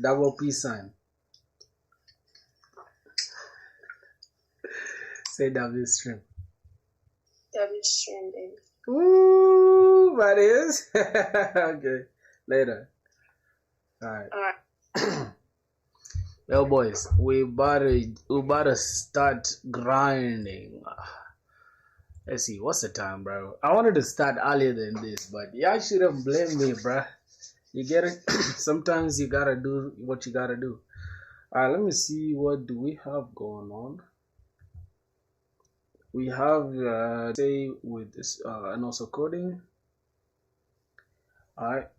Double peace sign. Say W stream. W stream, baby. Ooh, that is. Okay, later. Alright. Well, boys, we better start grinding. Let's see, what's the time, bro? I wanted to start earlier than this, but y'all shouldn't blame me, bro. You get it? Sometimes you gotta do what you gotta do. Alright, let me see, what do we have going on? We have say with this and also coding. Alright,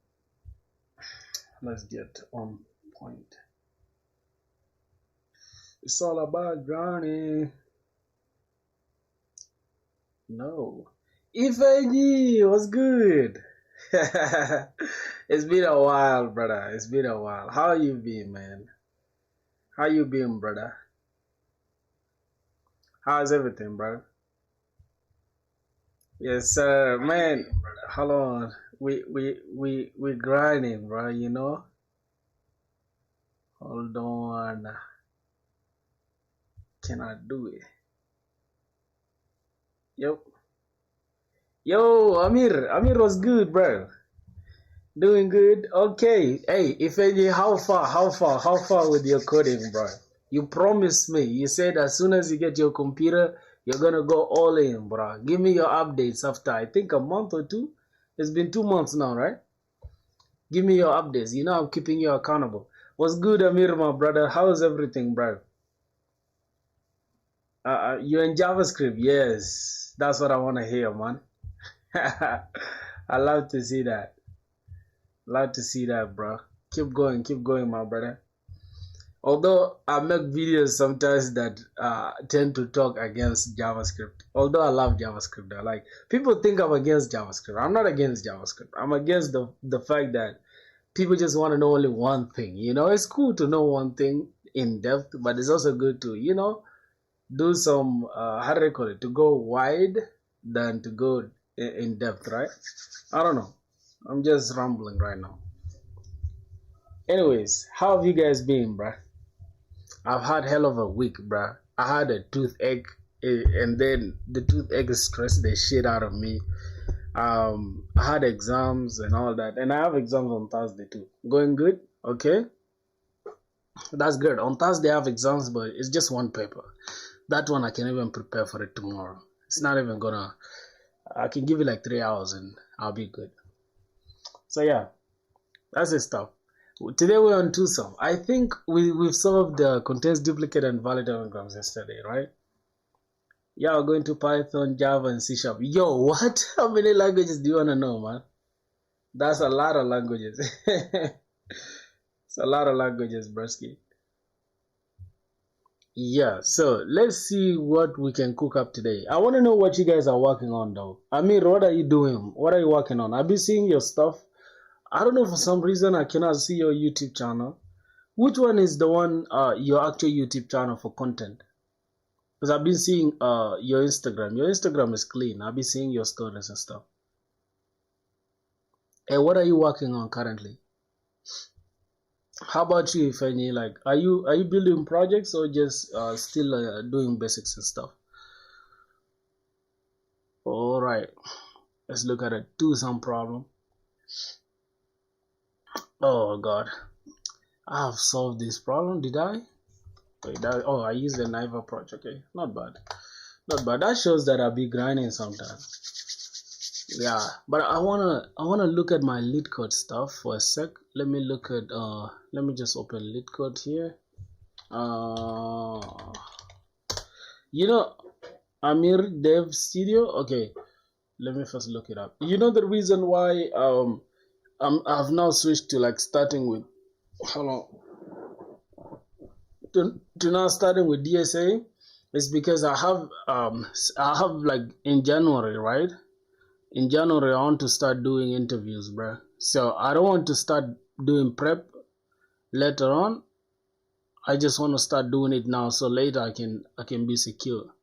let's get on point. It's all about grinding. No, Ifeanyi, what's good? It's been a while, brother. It's been a while. How you been, man? How you been, brother? How's everything, brother? Yes, sir, man. Hold on. We grinding, bro. You know. Hold on. Cannot do it. Yep. Yo, Amir was good, bro. Doing good. Okay. Hey, Ifeanyi, how far with your coding, bro? You promised me. You said as soon as you get your computer, you're gonna go all in, bro. Give me your updates after, I think, a month or two. It's been 2 months now, right? Give me your updates. You know I'm keeping you accountable. What's good, Amir, my brother? How's everything, bro? You're in JavaScript. Yes. That's what I want to hear, man. I love to see that. Love to see that, bro. Keep going, my brother. Although I make videos sometimes that tend to talk against JavaScript. Although I love JavaScript, though. Like, people think I'm against JavaScript. I'm not against JavaScript. I'm against the fact that people just want to know only one thing. You know, it's cool to know one thing in depth, but it's also good to, you know, do some how do they call it, to go wide than to go in depth, right? I don't know, I'm just rambling right now. Anyways, how have you guys been, bruh? I've had hell of a week, bruh. I had a toothache, and then the toothache stressed the shit out of me. I had exams and all that, and I have exams on Thursday too. Going good? Okay, that's good. On Thursday I have exams, but it's just one paper. That one I can even prepare for it tomorrow. It's not even gonna, I can give it like 3 hours and I'll be good. So yeah, that's the stuff. Today we're on Tucson. I think we've solved the contains duplicate and valid anagrams yesterday, right? Yeah, we're going to Python, Java, and C#. Yo, what? How many languages do you want to know, man? That's a lot of languages. It's a lot of languages, Brusky. Yeah, so let's see what we can cook up today. I want to know what you guys are working on, though. Amir, what are you doing? What are you working on? I've been seeing your stuff. I don't know, for some reason I cannot see your YouTube channel. Which one is the one, your actual YouTube channel for content? Because I've been seeing your Instagram. Your Instagram is clean. I've been seeing your stories and stuff. And what are you working on currently? How about you, Ifeanyi? Like, are you building projects or just still doing basics and stuff? All right, let's look at a Tucson problem. Oh God, I have solved this problem. Did I? Wait, oh, I used the knife approach. Okay, not bad, not bad. That shows that I'll be grinding sometimes. Yeah, but I wanna look at my lead code stuff for a sec. Let me look at let me just open lead code here. You know, Amir Dev Studio. Okay, let me first look it up. You know the reason why I've now switched to like starting with, hold on, to now starting with DSA is because I have like in January, right? In January, I want to start doing interviews, bro. So I don't want to start doing prep later on. I just want to start doing it now, so later I can be secure.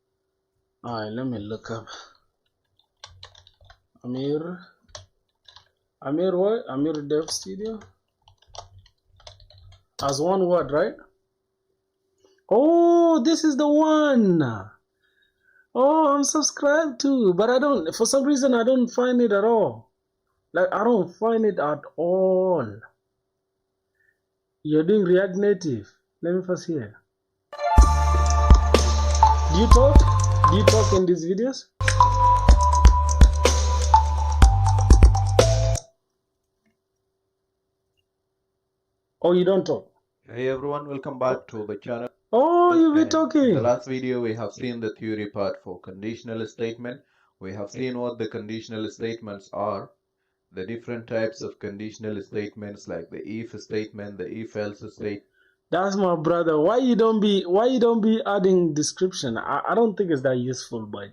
All right, let me look up Amir what? Amir Dev Studio. as one word, right? Oh, this is the one. Oh, I'm subscribed to, but I don't, for some reason, I don't find it at all. Like, I don't find it at all. You're doing React Native. Let me first hear. Do you talk? Do you talk in these videos? Oh, you don't talk? Hey everyone, welcome back to the channel. Oh, you be And talking. in the last video, we have seen the theory part for conditional statement. We have seen what the conditional statements are, the different types of conditional statements like the if statement, the if else statement. That's my brother. Why you don't be adding description? I don't think it's that useful, but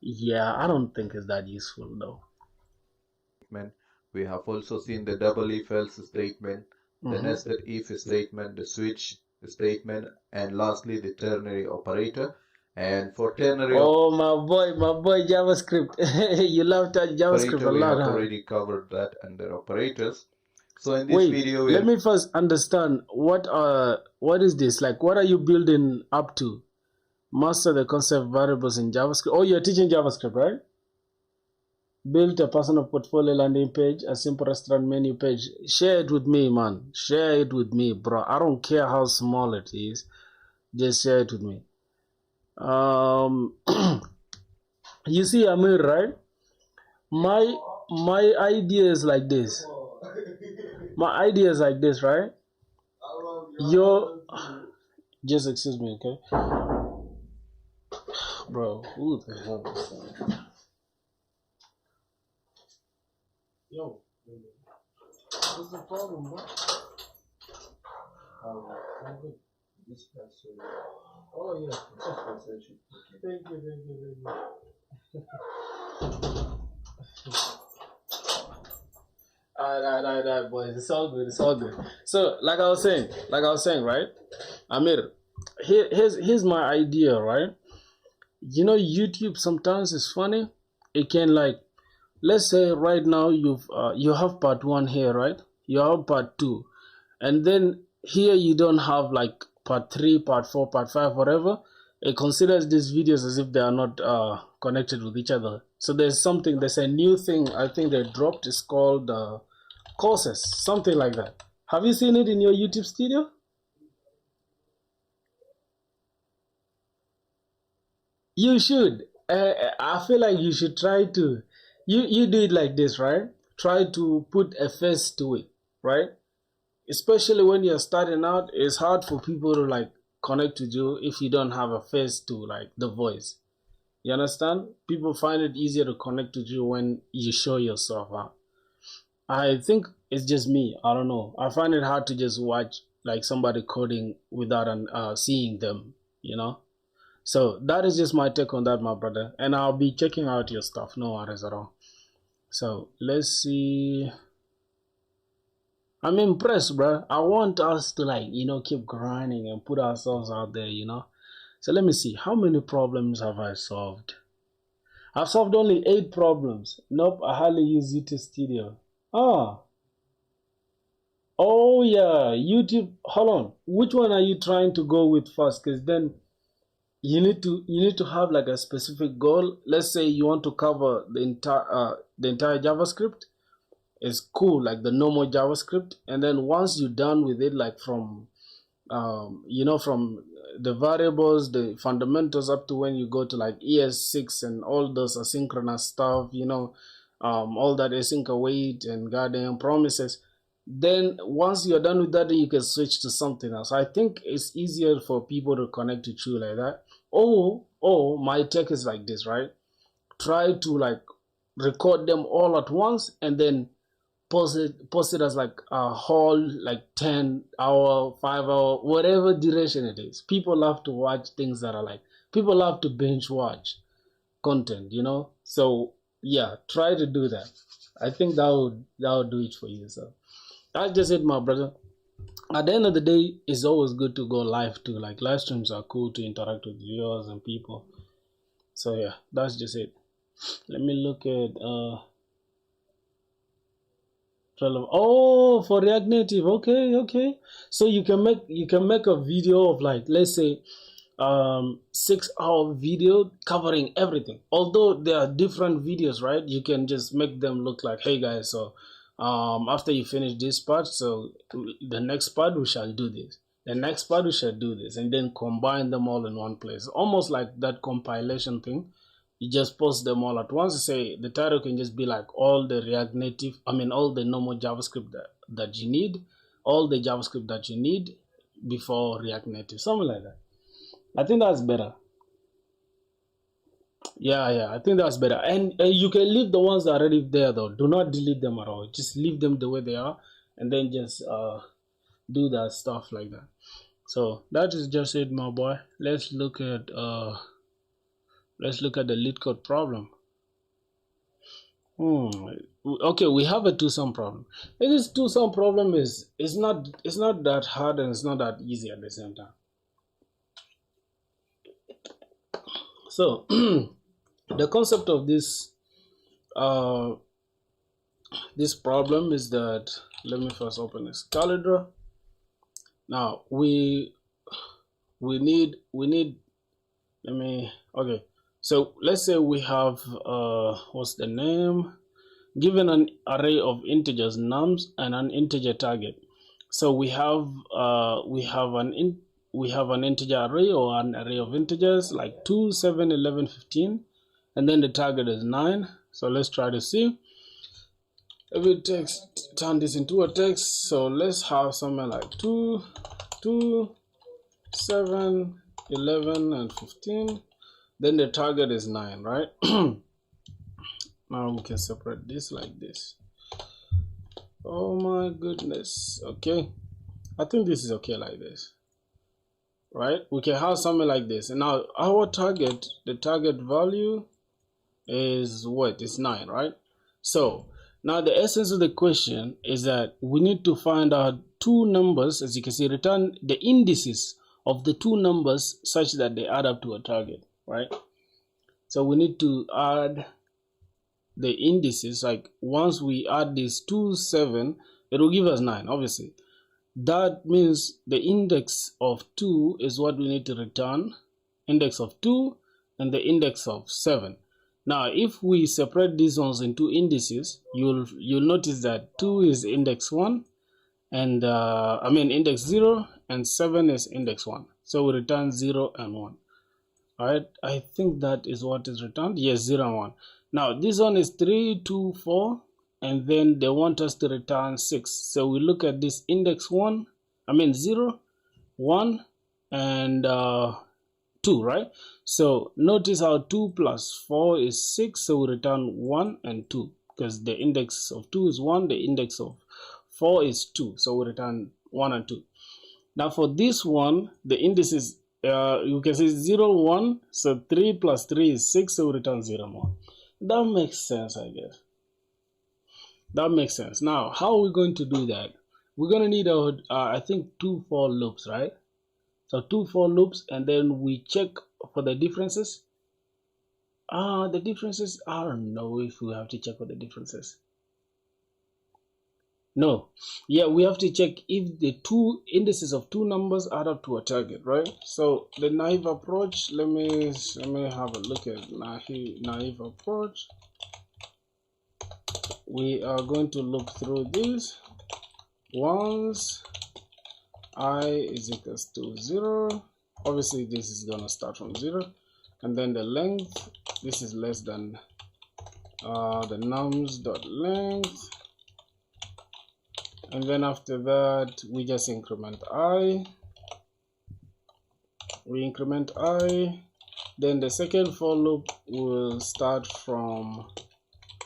yeah, I don't think it's that useful though. We have also seen the double if else statement, the nested if statement, the switch statement, and lastly the ternary operator. And for ternary my boy JavaScript. You love that JavaScript operator, a we lot, have huh? already covered that under operators. So in this video, let me first understand what is this? Like, what are you building up to? Master the concept variables in JavaScript. Oh, you're teaching JavaScript, right? Build a personal portfolio landing page, a simple restaurant menu page. Share it with me, man. Share it with me, bro. I don't care how small it is. Just share it with me. You see Amir, right? My idea is like this. My idea is like this, right? Just excuse me, okay? Bro, who the hell is that? Yo, what's the problem, bro? This person. Oh yeah, thank you. Alright, boys. It's all good. So, like I was saying, right? Amir, here's my idea, right? You know, YouTube sometimes is funny. It can, like, let's say right now you have part 1 here, right? You have part 2, and then here you don't have like part 3, part 4, part 5, whatever. It considers these videos as if they are not connected with each other. So there's a new thing I think they dropped. It's called courses, something like that. Have you seen it in your YouTube studio? You should. I feel like you should try to. You do it like this, right? Try to put a face to it, right? Especially when you're starting out, it's hard for people to like connect with you if you don't have a face to like the voice. You understand? People find it easier to connect with you when you show yourself out. I think it's just me. I don't know. I find it hard to just watch like somebody coding without seeing them, you know? So that is just my take on that, my brother. And I'll be checking out your stuff. No worries at all. So let's see. I'm impressed, bro. I want us to like, keep grinding and put ourselves out there, So let me see. How many problems have I solved? I've solved only 8 problems. Nope, I hardly use YouTube Studio. Oh yeah, YouTube. Hold on. Which one are you trying to go with first? Because then you need to have like a specific goal. Let's say you want to cover the entire JavaScript. It's cool, like the normal JavaScript, and then once you're done with it, like from from the variables, the fundamentals, up to when you go to like ES6 and all those asynchronous stuff, all that async await and goddamn promises. Then once you're done with that, then you can switch to something else. I think it's easier for people to connect to you like that. Oh, my tech is like this, right? Try to like record them all at once and then post it as like a whole like 10-hour, 5-hour, whatever duration it is. People love to watch things that are like, people love to binge watch content, So yeah, try to do that. I think that would do it for you. So that's just it, my brother. At the end of the day, it's always good to go live too. Like live streams are cool to interact with viewers and people. So yeah, that's just it. Let me look at Oh, for React Native. Okay, okay. So you can make a video of, like, let's say 6-hour video covering everything. Although there are different videos, right? You can just make them look like, hey guys, so after you finish this part, so the next part we shall do this. The next part we shall do this, and then combine them all in one place. Almost like that compilation thing. You just post them all at once. Say the title can just be like all the React Native, all the normal JavaScript that you need, all the JavaScript that you need before React Native, something like that. I think that's better. Yeah, I think that's better. And you can leave the ones that are already there though. Do not delete them at all. Just leave them the way they are, and then just do that stuff like that. So that is just it, my boy. Let's look at the lead code problem. Okay, we have a two-sum problem. And this two-sum problem is not that hard, and it's not that easy at the same time. So the concept of this this problem is that, let me first open this calendar. Now we need okay, so let's say we have what's the name, given an array of integers nums and an integer target. So we have an integer array, or an array of integers like 2, 7, 11, 15, and then the target is 9. So let's try to see if we turn this into a text. So let's have something like 2, 7, 11, and 15. Then the target is 9, right? Now we can separate this like this. Oh my goodness. Okay, I think this is okay like this, right? We can have something like this. And now our target, the target value is what? It's 9, right? So now the essence of the question is that we need to find out two numbers. As you can see, return the indices of the two numbers such that they add up to a target, right? So we need to add the indices. Like once we add this 2, 7, it will give us 9, obviously. That means the index of 2 is what we need to return, index of 2 and the index of 7. Now if we separate these ones into indices, you'll notice that 2 is index 1, and index 0, and 7 is index 1. So we return 0 and 1. Alright, I think that is what is returned. Yes, 0 and 1. Now this one is 3, 2, 4, and then they want us to return 6. So we look at this index 0, 1, and 2, right? So notice how 2 plus 4 is 6, so we return 1 and 2, because the index of 2 is 1, the index of 4 is 2, so we return 1 and 2. Now for this one, the indices, you can see 0, 1, so 3 plus 3 is 6, so we return 0 and 1. That makes sense, I guess. That makes sense. Now, how are we going to do that? We're going to need I think 2 for loops, right? So 2 for loops, and then we check for the differences. The differences, I don't know if we have to check for the differences. No. Yeah, we have to check if the two indices of two numbers add up to a target, right? So the naive approach, let me have a look at naive approach. We are going to look through this. Once I is equals to 0, obviously this is gonna start from 0, and then the length, this is less than the nums dot length, and then after that we just increment I. We increment I. Then the second for loop will start from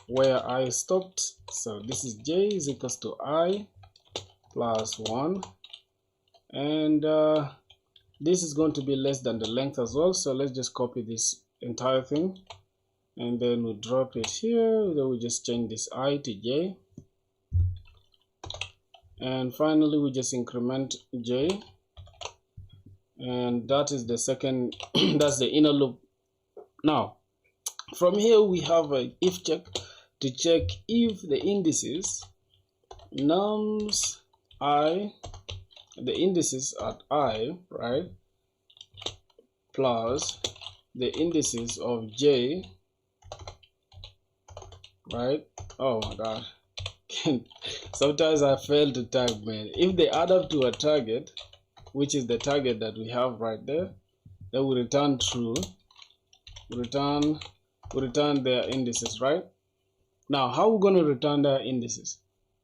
where I stopped. So this is j is equals to I plus 1, and this is going to be less than the length as well. So let's just copy this entire thing, and then we drop it here. Then we just change this I to j, and finally we just increment j, and that is the second that's the inner loop. Now from here we have a if check to check if the indices nums I, the indices at I, right, plus the indices of j, right? Oh my god. Sometimes I fail to type, man. If they add up to a target, which is the target that we have right there, then we return true. We return their indices, right? Now, how are we going to return their indices?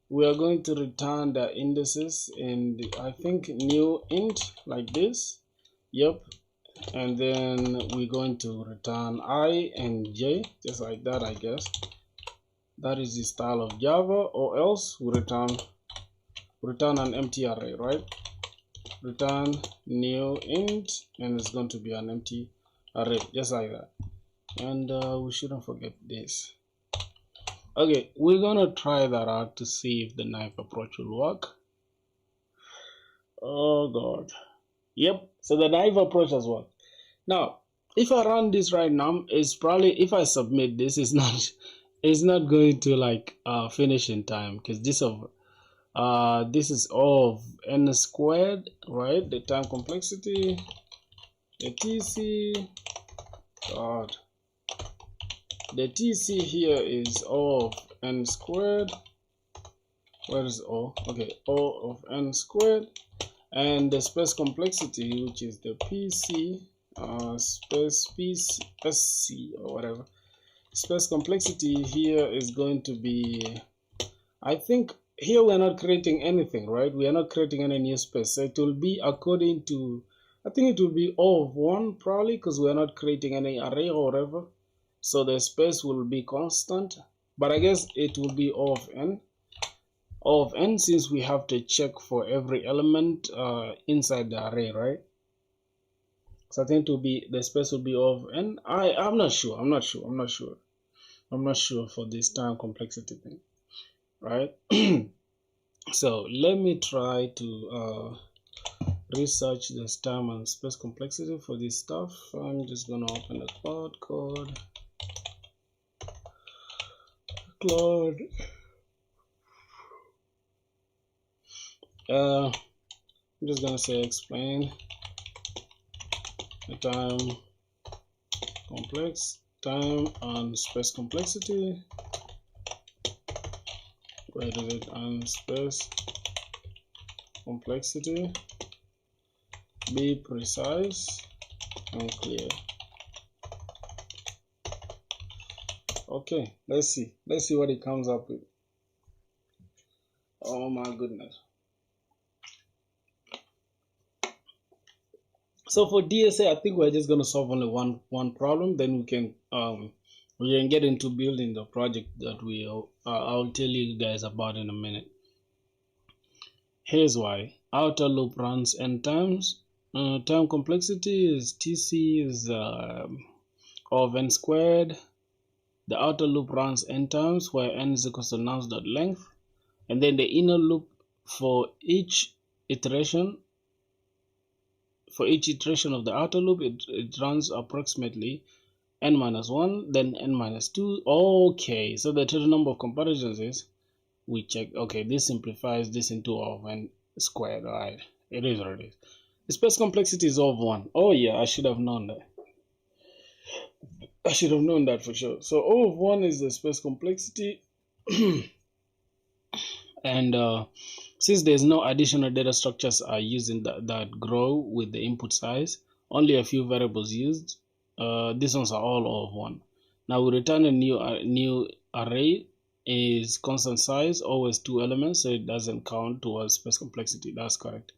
We are going to return the indices in the, I think, new int like this. Yep. And then we're going to return I and j, just like that, I guess. That is the style of Java, or else we return an empty array, right? Return new int, and it's going to be an empty array, just like that. And we shouldn't forget this. Okay, we're gonna try that out to see if the knife approach will work. Oh god. Yep, so the knife approach has worked. Now, if I run this right now, it's probably, if I submit this, it's not going to like finish in time, because this is all of n squared, right? The time complexity, the TC, god, the TC here is O of n squared. Where is O? Okay, O of n squared, and the space complexity, which is the PC, space SC or whatever. Space complexity here is going to be, I think here we're not creating anything, right? We are not creating any new space. So it will be according to, I think it will be O of 1 probably, because we're not creating any array or whatever. So the space will be constant, but I guess it will be O of n. O of n, since we have to check for every element inside the array, right? So I think it will be, the space will be O of n. I'm not sure for this time complexity thing, right? So let me try to research this time and space complexity for this stuff. I'm just gonna open the code. I'm just gonna say explain the time and space complexity. Where is it? And space complexity. Be precise and clear. Okay, let's see what it comes up with. Oh my goodness. So for DSA, I think we're just going to solve only one problem. Then we can get into building the project that I'll tell you guys about in a minute. Here's why. Outer loop runs n times. Time complexity is TC is of n squared. The outer loop runs n times, where n is equal to nums.length, and then the inner loop for each iteration. For each iteration of the outer loop, it runs approximately n minus 1, then n minus 2. Okay, so the total number of comparisons is, we check, okay, this simplifies this into O of n squared, right? It is what it is. The space complexity is O of 1. Oh yeah, I should have known that. I should have known that for sure. So O of 1 is the space complexity. And since there's no additional data structures are using that grow with the input size, only a few variables used, these ones are all O of 1. Now we return a new array is constant size, always 2 elements, so it doesn't count towards space complexity. That's correct.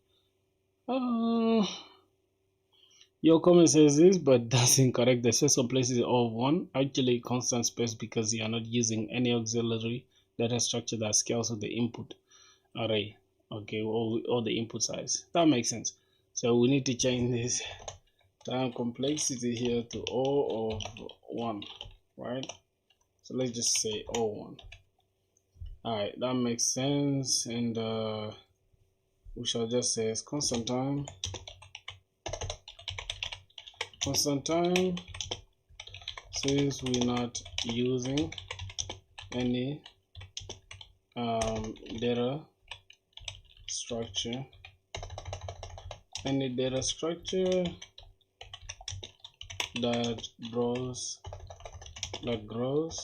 Your comment says this, but that's incorrect. The space complexity is O of 1, actually constant space, because you are not using any auxiliary data structure that scales with the input array, okay, or the input size. That makes sense. So we need to change this time complexity here to O of 1, right? So let's just say O1. All right, that makes sense. And we shall just say it's constant time, since we're not using any data structure, any data structure that grows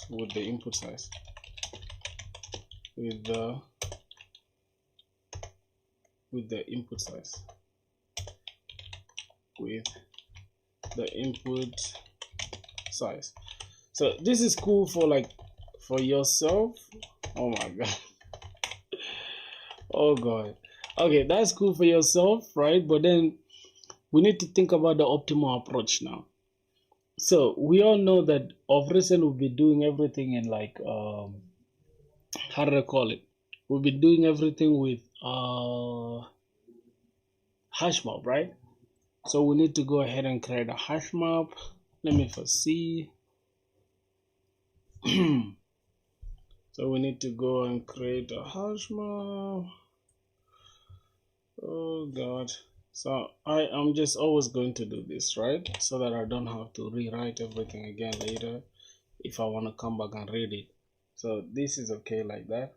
with the input size, with the input size, with the input size. So this is cool for like for yourself. Oh my god. Oh god. Okay, that's cool for yourself, right? But then we need to think about the optimal approach now. So we all know that of recent we'll be doing everything in like how do I call it? We'll be doing everything with hash map, right? So we need to go ahead and create a hash map. Let me first see. So we need to go and create a hash map. Oh god. So I am just always going to do this, right? So that I don't have to rewrite everything again later if I want to come back and read it. So this is okay like that.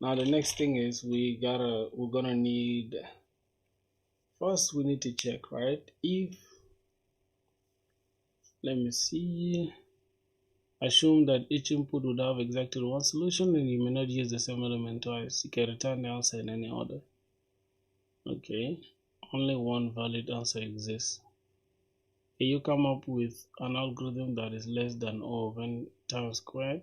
Now the next thing is we're gonna need, first we need to check, right? If, let me see, assume that each input would have exactly one solution and you may not use the same element twice. You can return the answer in any order. Okay, only one valid answer exists. Can you come up with an algorithm that is less than O of n times squared?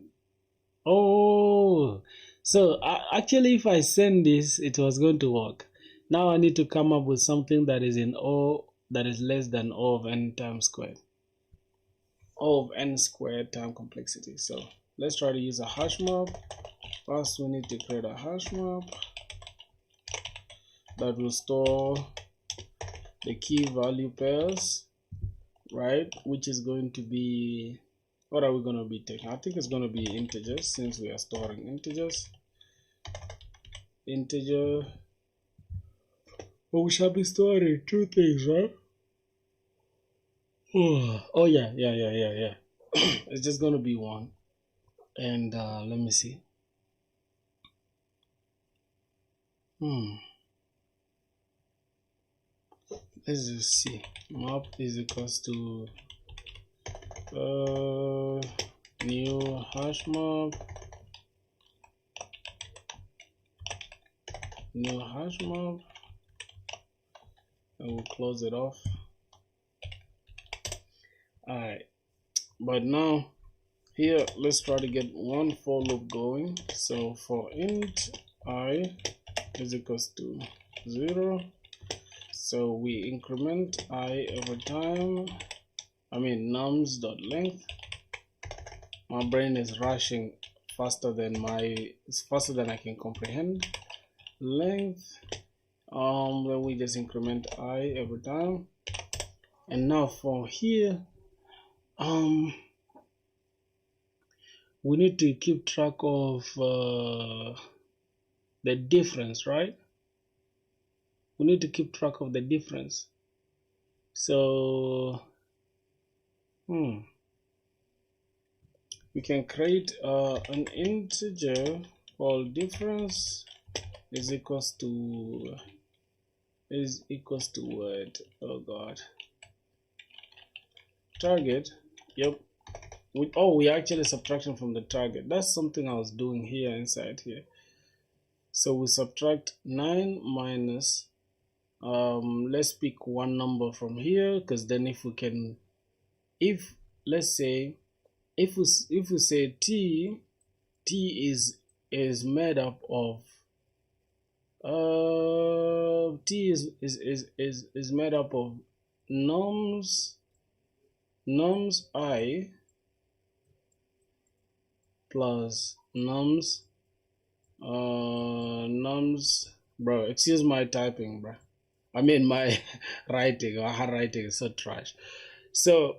Oh, so actually if I send this, it was going to work. Now I need to come up with something that is in O, that is less than O of n times squared. O of n squared times complexity. So let's try to use a hash map. First we need to create a hash map that will store the key value pairs, right? Which is going to be, what are we going to be taking? I think it's going to be integers, since we are storing integers. Integer. Oh, we shall be storing two things, right? Oh yeah. It's just going to be one. And let me see. Let's just see. Map is equals to new hash map, and we'll close it off. Alright, but now here let's try to get one for loop going. So for int I is equals to 0, so we increment I every time. I mean nums.length. My brain is rushing faster than I can comprehend. Length, then we just increment I every time. And now for here, we need to keep track of the difference, right? We need to keep track of the difference. So we can create an integer called difference is equals to what? Oh god, target. Yep. We actually subtraction from the target. That's something I was doing here inside here. So we subtract 9 minus let's pick one number from here, because then if we can, let's say if we say t is made up of t is made up of nums I plus nums bro, excuse my typing, bro. I mean my writing or handwriting is so trash. So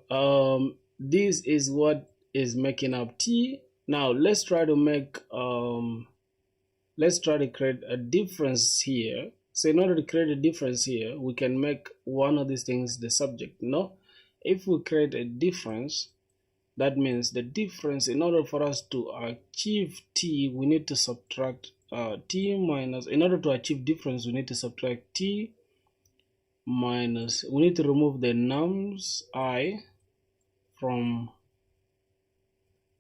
this is what is making up t. Now let's try to make let's try to create a difference here. So in order to create a difference here, we can make one of these things the subject. No, if we create a difference, that means the difference, in order for us to achieve t, we need to subtract t minus, in order to achieve difference, we need to subtract t minus, we need to remove the nums I from,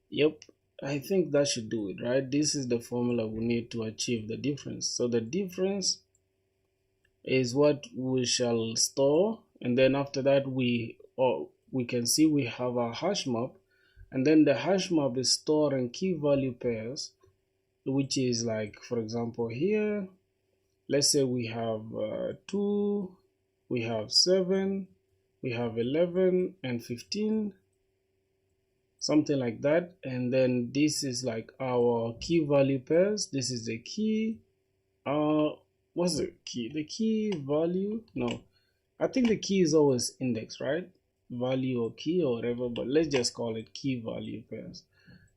yep, I think that should do it, right? This is the formula we need to achieve the difference. So the difference is what we shall store, and then after that we can see we have a hash map, and then the hash map is stored in key value pairs, which is like, for example, here, let's say we have 2, we have 7, we have 11 and 15, something like that. And then this is like our key value pairs. This is the key, what's the key? The key value? No, I think the key is always index, right? Value or key or whatever, but let's just call it key value pairs.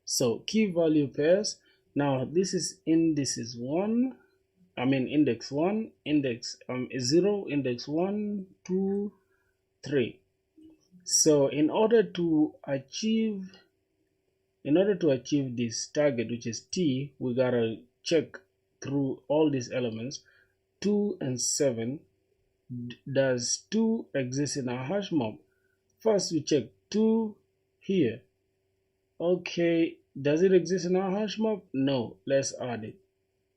So key value pairs. Now this is index 1, I mean index 1, index 0, index 1, 2, 3. So in order to achieve this target, which is t, we gotta check through all these elements. 2 and 7, does 2 exist in our hash map? First we check 2 here. Okay, does it exist in our hash map? No. Let's add it,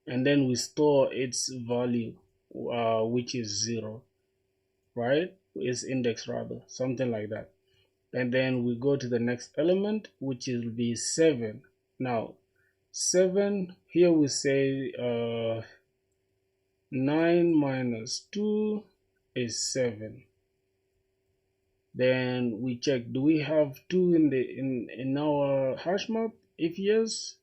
and then we store its value, which is 0, right? Its index rather, something like that. And then we go to the next element, which will be 7. Now 7, here we say 9 minus 2 is 7. Then we check, do we have 2 in our hash map? If yes,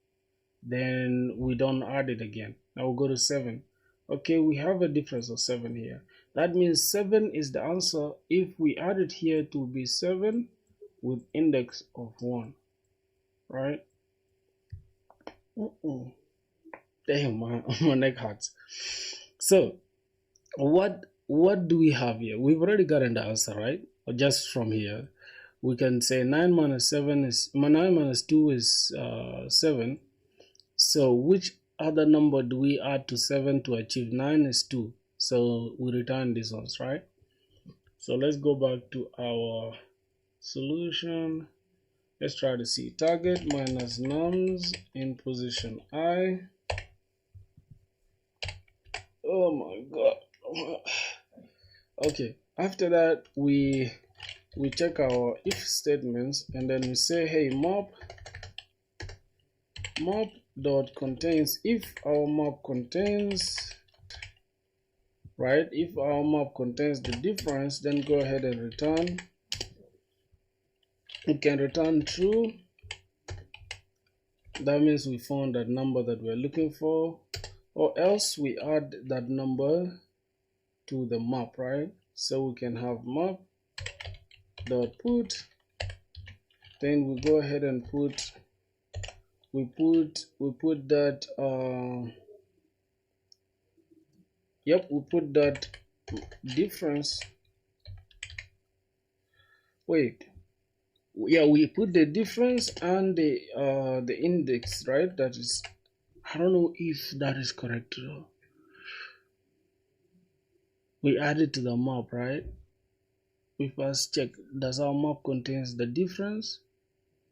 then we don't add it again. Now we'll go to 7. Okay, we have a difference of 7 here. That means 7 is the answer. If we add it here, it will be 7 with index of 1, right? Damn, my neck hurts. So what do we have here? We've already gotten the answer, right? Or just from here we can say 9 minus 7 is 9 minus 2 is 7. So which other number do we add to 7 to achieve 9? Is 2. So we return these ones, right? So let's go back to our solution. Let's try to see target minus nums in position I. Oh my god. Okay, after that we check our if statements, and then we say, hey, map dot contains, if our map contains, right, if our map contains the difference, then go ahead and return. It can return true. That means we found that number that we're looking for, or else we add that number to the map, right? So we can have map dot put, then we go ahead and put that yep, we put that difference. Wait, yeah, we put the difference and the index, right? That is, I don't know if that is correct though. We add it to the map, right? We first check, does our map contains the difference?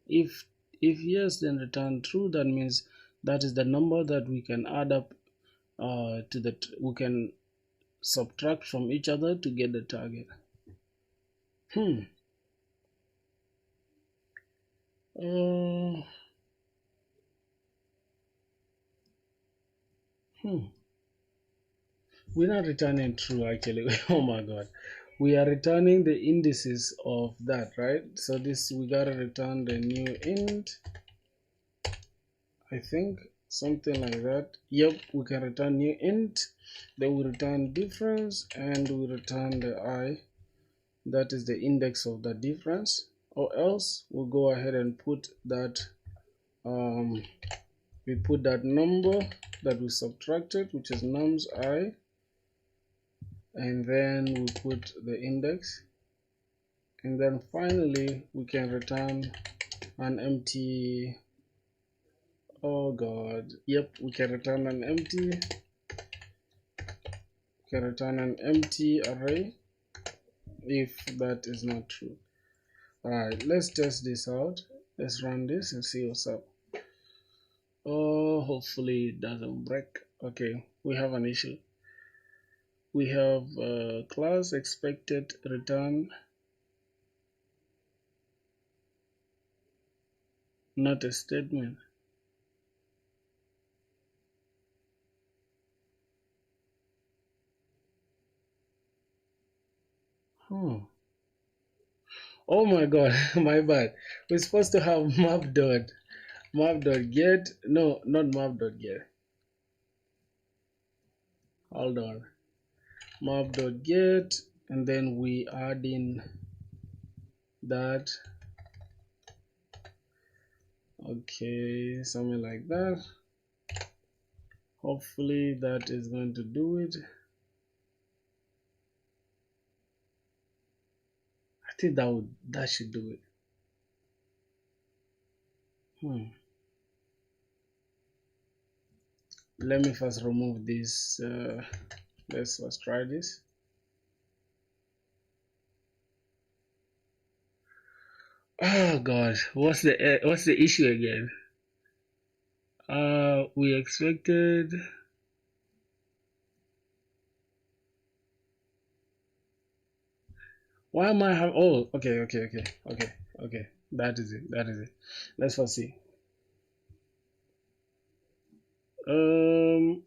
If yes, then return true. That means that is the number that we can add up to the, we can subtract from each other to get the target. We're not returning true actually. Oh my god, we are returning the indices of that, right? So this, we gotta return the new int, I think, something like that. Yep, we can return new int, then we return difference, and we return the I, that is the index of the difference. Or else we'll go ahead and put that we put that number that we subtracted, which is nums I, and then we put the index, and then finally we can return an empty Oh god. Yep, we can return an empty. We can return an empty array if that is not true. Alright, let's test this out. Let's run this and see what's up. Oh, hopefully it doesn't break. Okay, we have an issue. We have class expected return, not a statement. Oh my god, my bad. We're supposed to have map.get. No, not map.get. Hold on. Map.get, and then we add in that. Okay, something like that. Hopefully that is going to do it. I think that should do it. Let me first remove this. Let's first try this. Oh god, what's the issue again? We expected. Why am I have? Oh, okay. That is it. Let's first see.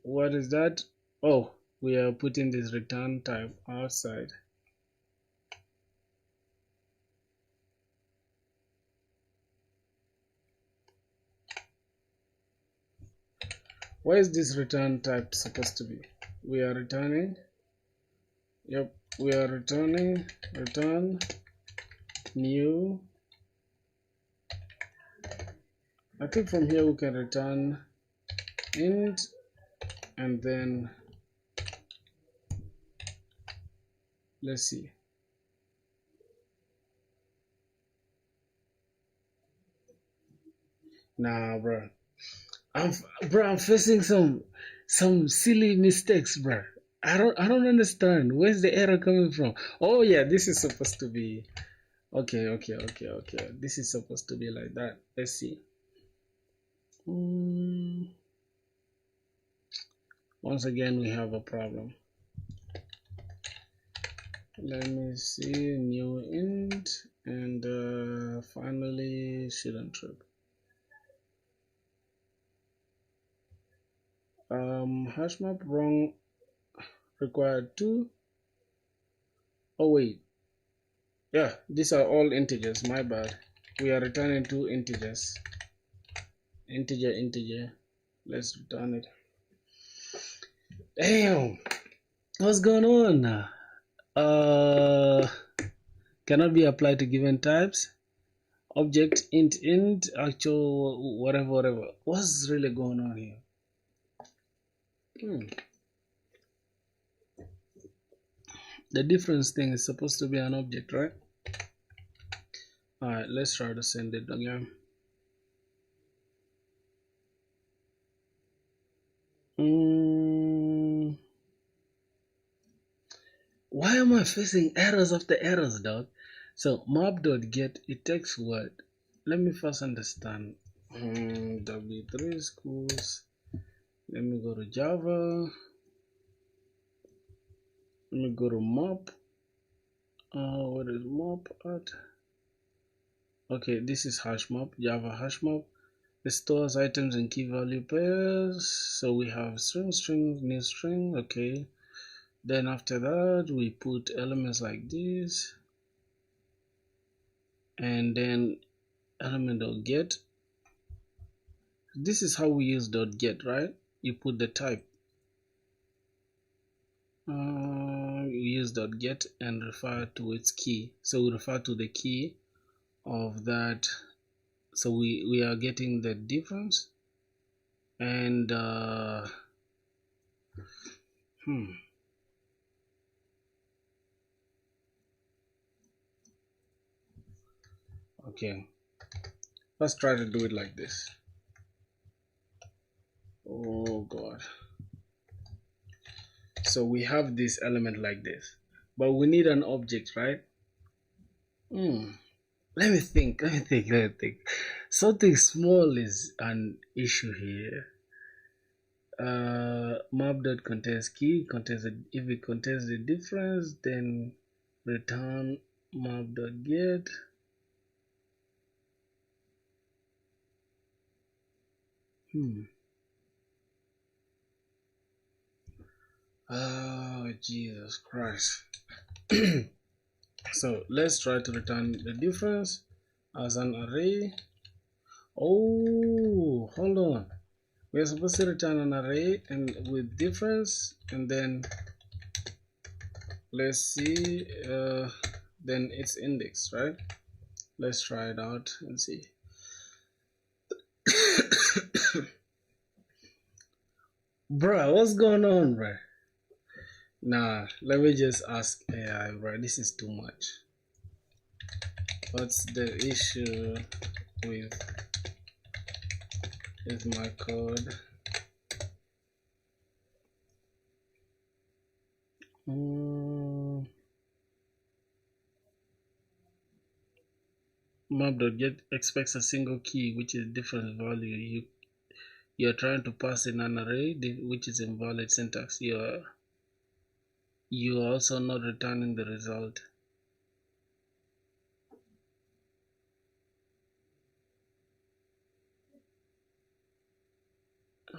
What is that? Oh, we are putting this return type outside. Where is this return type supposed to be? We are returning. Yep, we are returning return new. I think from here we can return int and then let's see. Nah, bro. I'm facing some silly mistakes, bro. I don't understand. Where's the error coming from? Oh yeah, this is supposed to be okay. This is supposed to be like that. Let's see. Once again, we have a problem. Let me see, new int, and finally shouldn't trip. Hash map wrong, required 2. Oh wait, yeah, these are all integers, my bad. We are returning 2 integers. Integer. Let's return it. Damn, what's going on? Cannot be applied to given types. Object int actual whatever. What's really going on here? The difference thing is supposed to be an object, right? Alright, let's try to send it again. Why am I facing errors after errors, dog? So map.get, it takes what? Let me first understand. W3 schools. Let me go to Java. Let me go to map. What is map at? Okay, this is hash map, Java hash map. It stores items in key value pairs. So we have string, new string. Okay. Then after that, we put elements like this. And then element.get. This is how we use .get, right? You put the type. You use .get and refer to its key. So we refer to the key of that. So we are getting the difference. And okay, let's try to do it like this. Oh god. So we have this element like this, but we need an object, right? Let me think. Something small is an issue here. Map dot contains key contains if it contains the difference, then return map dot get. Oh Jesus Christ. So let's try to return the difference as an array. Oh, hold on. We're supposed to return an array and with difference, and then let's see, then it's index, right? Let's try it out and see. Bruh, what's going on, bruh? Nah, let me just ask AI, bruh. This is too much. What's the issue with my code? Map.get expects a single key, which is different value. You're trying to pass in an array, which is invalid syntax. You're also not returning the result.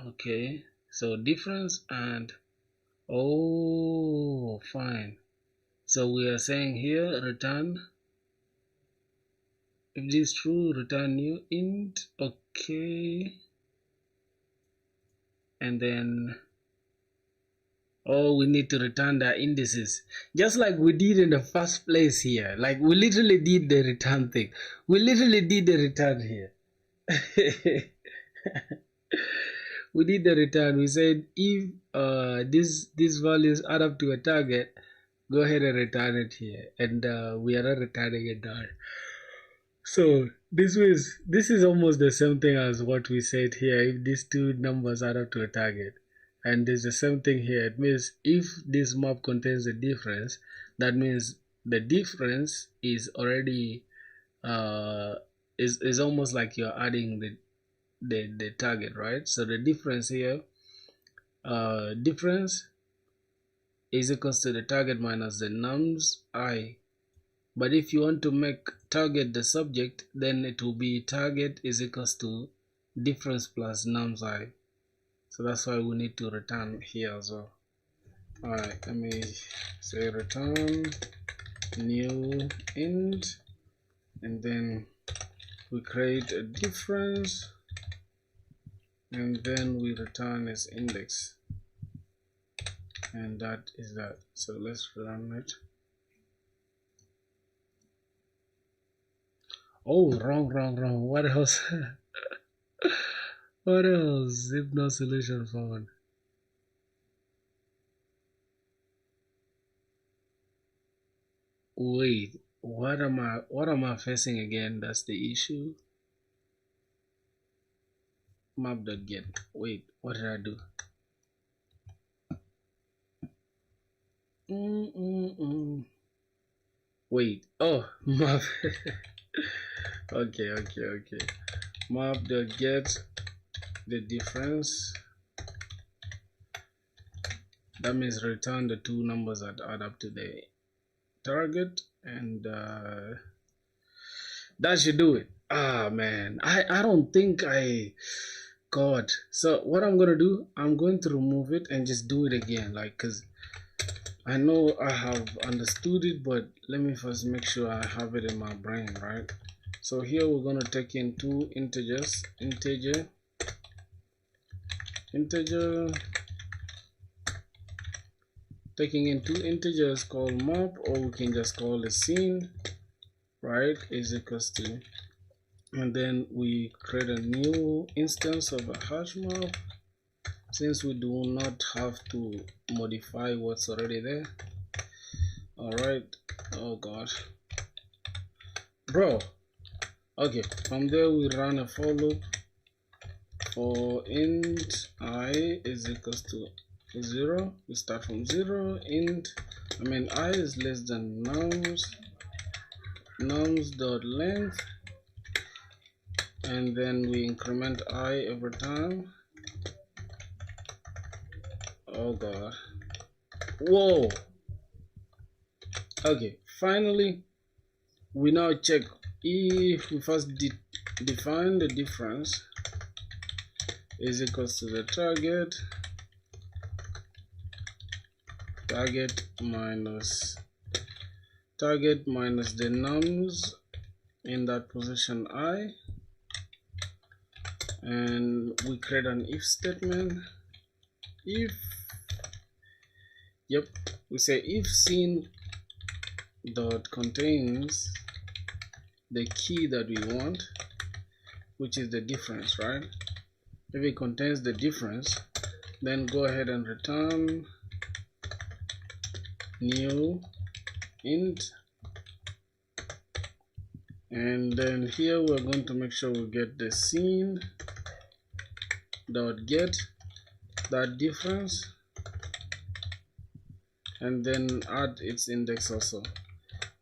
Okay, so difference and oh, fine. So we are saying here return, if this is true, return new int. Okay, and then oh, we need to return the indices, just like we did in the first place here. Like we literally did the return thing. We literally did the return here. We did the return. We said if these values add up to a target, go ahead and return it here, and we are not returning it now. So this is almost the same thing as what we said here. If these two numbers add up to a target, and there's the same thing here. It means if this map contains a difference, that means the difference is already is almost like you're adding the target, right? So the difference here, difference is equals to the target minus the nums I. But if you want to make target the subject, then it will be target is equals to difference plus nums I. So that's why we need to return here as well. Alright, let me say return new int, and then we create a difference, and then we return as index, and that is that. So let's run it. Oh, wrong. What else? What else? If no solution found. Wait, what am I facing again? That's the issue. Map.get. Wait, what did I do? Wait, oh, map. Okay. Map.get the difference. That means return the two numbers that add up to the target, and that should do it. Ah man, I don't think God. So what I'm gonna do, I'm going to remove it and just do it again, like, cause I know I have understood it, but let me first make sure I have it in my brain, right? So here we're gonna take in two integers, integer, taking in two integers called map, or we can just call it scene, right, is equals to, and then we create a new instance of a hash map, since we do not have to modify what's already there. All right, oh god, bro. Okay, from there we run a for loop for int I is equals to 0. We start from 0. I is less than nums dot length, and then we increment I every time. Oh god. Whoa. Okay, finally we now check if we first define the difference is equals to the target minus the nums in that position I, and we create an if statement. We say if scene dot contains the key that we want, which is the difference, right? If it contains the difference, then go ahead and return new int, and then here we're going to make sure we get the scene dot get that difference, and then add its index also.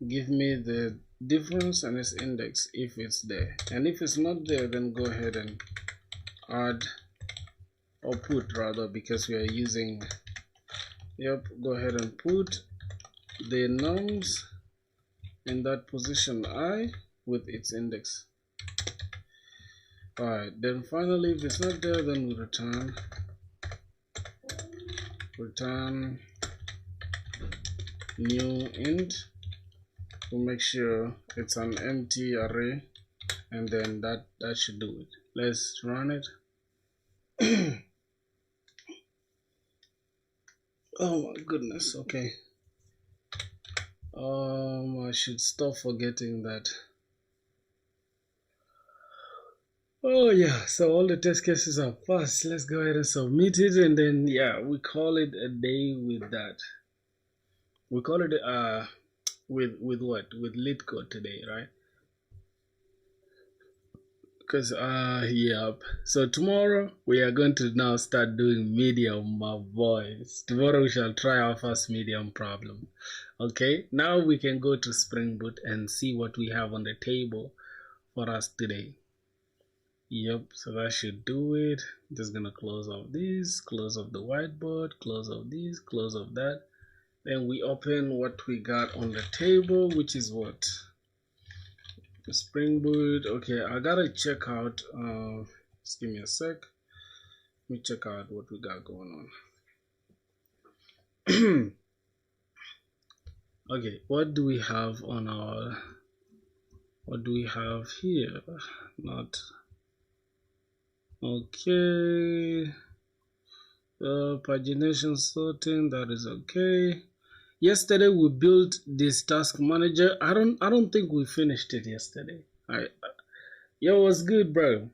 Give me the difference and its index if it's there, and if it's not there, then go ahead and add, or put rather, because we are using, go ahead and put the nums in that position I with its index. Alright, then finally if it's not there, then we return new int to make sure it's an empty array, and then that should do it. Let's run it. Oh my goodness. Okay, I should stop forgetting that. Oh yeah, so all the test cases are passed. Let's go ahead and submit it, and then we call it a day with that. We call it with what? With lead code today, right? Because so tomorrow we are going to now start doing medium, my boys. Tomorrow we shall try our first medium problem. Okay, now we can go to Spring Boot and see what we have on the table for us today. So that should do it. Just gonna close off this, close off the whiteboard, close off this, close off that. Then we open what we got on the table, which is what? Spring Boot. Okay, I gotta check out, just give me a sec. Let me check out what we got going on. Okay, what do we have on our, what do we have here? Not okay. Pagination sorting, that is okay. Yesterday we built this task manager. I don't think we finished it yesterday. Yo, what's good, bro?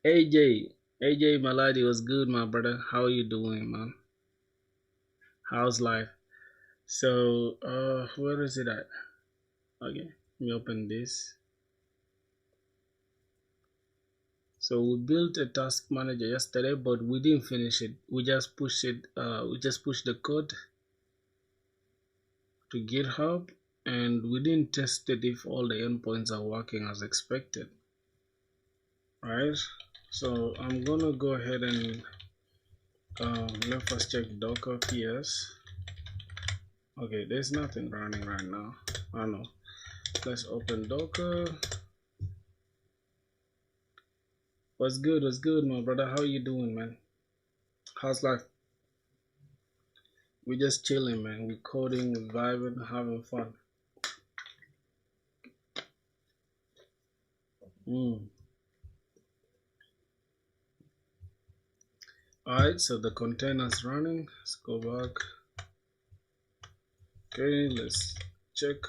AJ Maladi, was good, my brother. How are you doing, man? How's life? So where is it at? Okay, let me open this. So we built a task manager yesterday, but we didn't finish it. We just pushed it. We just pushed the code to GitHub, and we didn't test it if all the endpoints are working as expected. Right? So I'm gonna go ahead and let's first check Docker PS. Okay, there's nothing running right now. I know. Let's open Docker. What's good, my brother? How you doing, man? How's life? We just chilling, man. We coding, we vibing, having fun. Alright, so the container's running. Let's go back. Okay, let's check.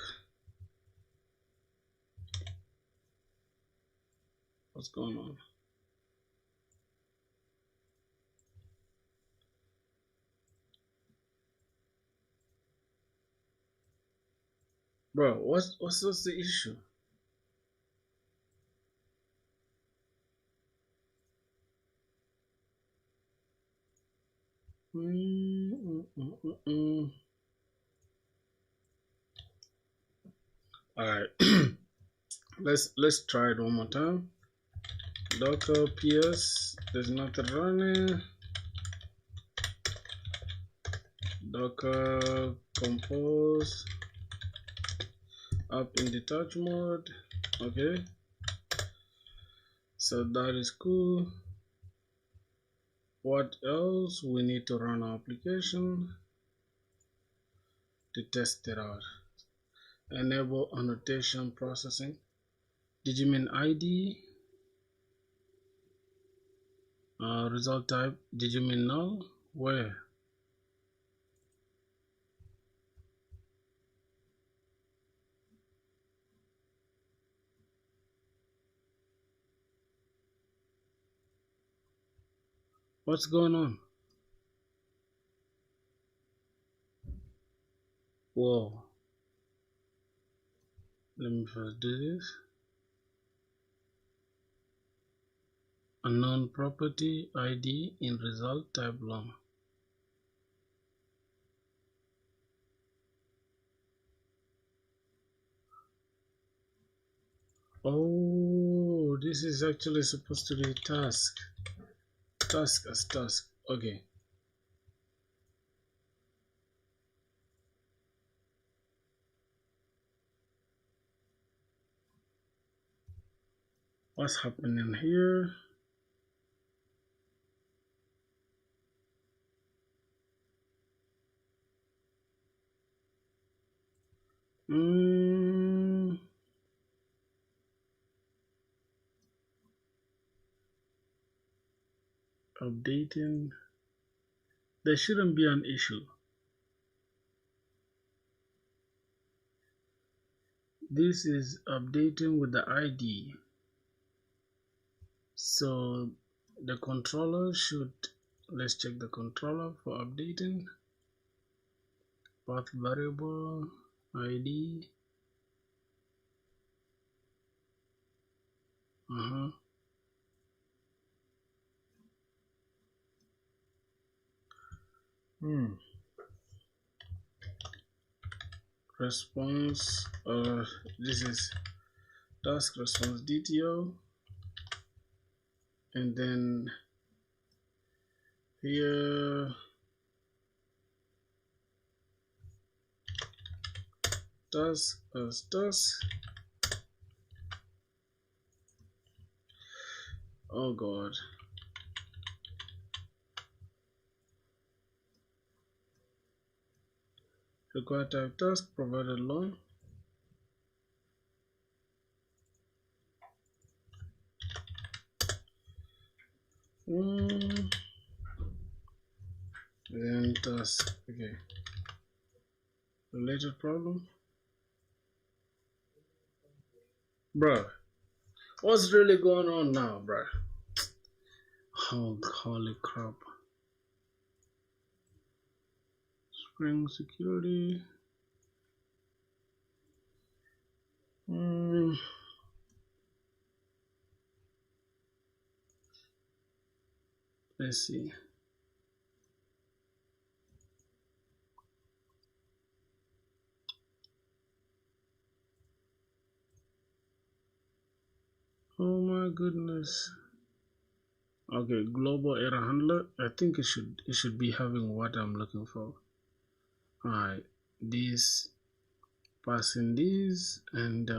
What's going on? Bro, what's the issue? All right. let's try it one more time. Docker ps, there's nothing running. Docker compose up in detach mode. Okay, so that is cool. What else? We need to run our application to test it out. Enable annotation processing. Did you mean ID? Result type, did you mean null? Where? What's going on? Whoa. Let me first do this. Unknown property ID in result type long. Oh, this is actually supposed to be task. Task as task. Okay. What's happening here? Updating. There shouldn't be an issue. This is updating with the ID. So the controller should, let's check the controller for updating. Path variable ID. Response, this is task response DTO, and then here task as task. Oh god. Require type task provided long. Then task. Okay. Related problem. Bruh. What's really going on now, bruh? Oh, holy crap. Spring security. Let's see. Oh my goodness. Okay, global error handler. I think it should be having what I'm looking for. Alright, this passing this, and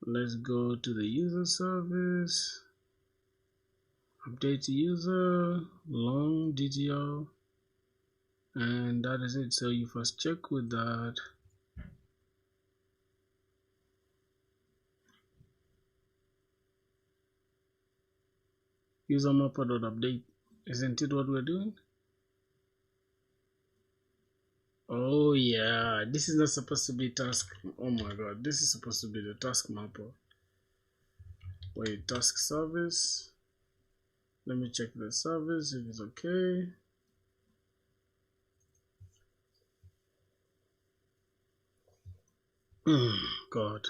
let's go to the user service. Update user, long DTO, and that is it. So you first check with that. User mapper.update. Isn't it what we're doing? Oh yeah, this is not supposed to be task. Oh my god, this is supposed to be the task mapper. Wait, task service. Let me check the service if it's okay. God.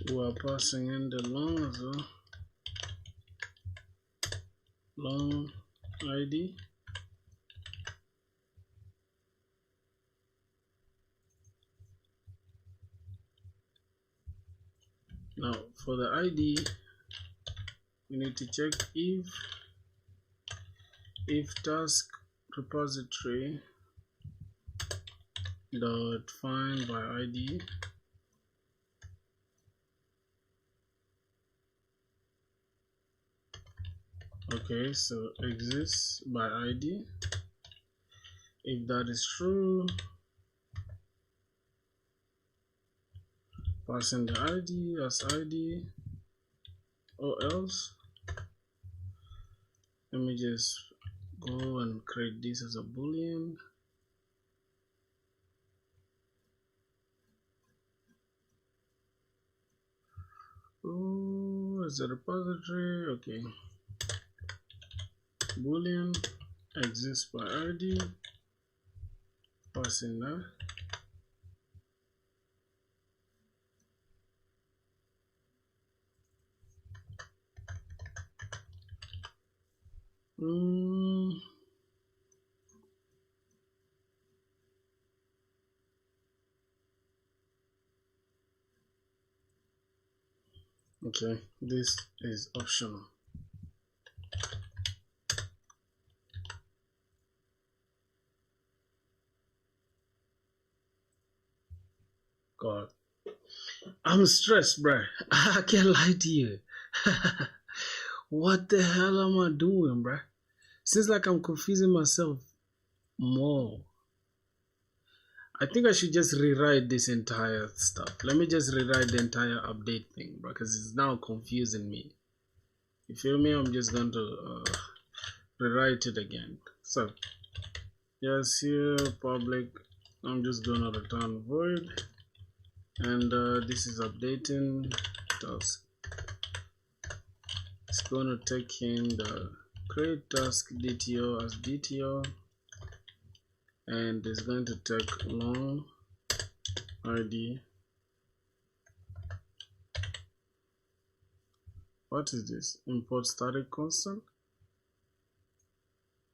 We are passing in the long as well. Long ID. Now for the ID, we need to check if task repository dot find by ID okay, so exists by ID. If that is true, pass in the ID as ID, or else let me just go and create this as a boolean. Oh, it's a repository. Okay, boolean exists by ID, pass in that. Okay, this is optional. God, I'm stressed, bruh. I can't lie to you. What the hell am I doing, bruh? Seems like I'm confusing myself more. I think I should just rewrite this entire stuff. Let me just rewrite the entire update thing, bro, because it's now confusing me. You feel me? I'm just going to rewrite it again. So, yes, here, public, I'm just going to return void. And this is updating task. It's going to take in the create task DTO as DTO. And it's going to take long ID. What is this? Import static constant?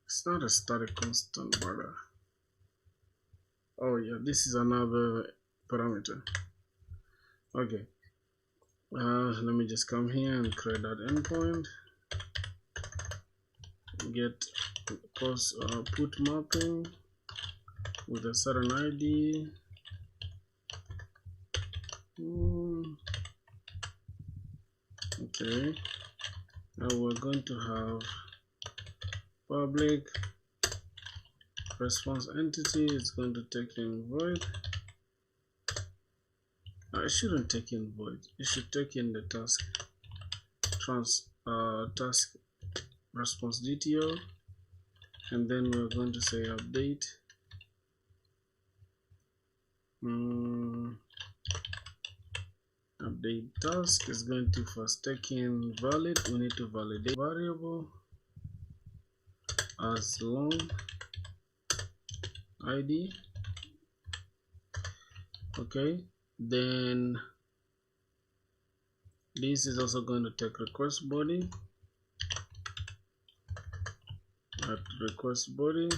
It's not a static constant, brother. Oh yeah, this is another parameter. Okay. Let me just come here and create that endpoint. Get put mapping with a certain ID. Okay. Now we're going to have public response entity. It's going to take in void. It shouldn't take in void. It should take in the task task response DTO, and then we're going to say update. Update task is going to first take in valid. We need to validate variable as long ID. Okay, then this is also going to take request body at request body,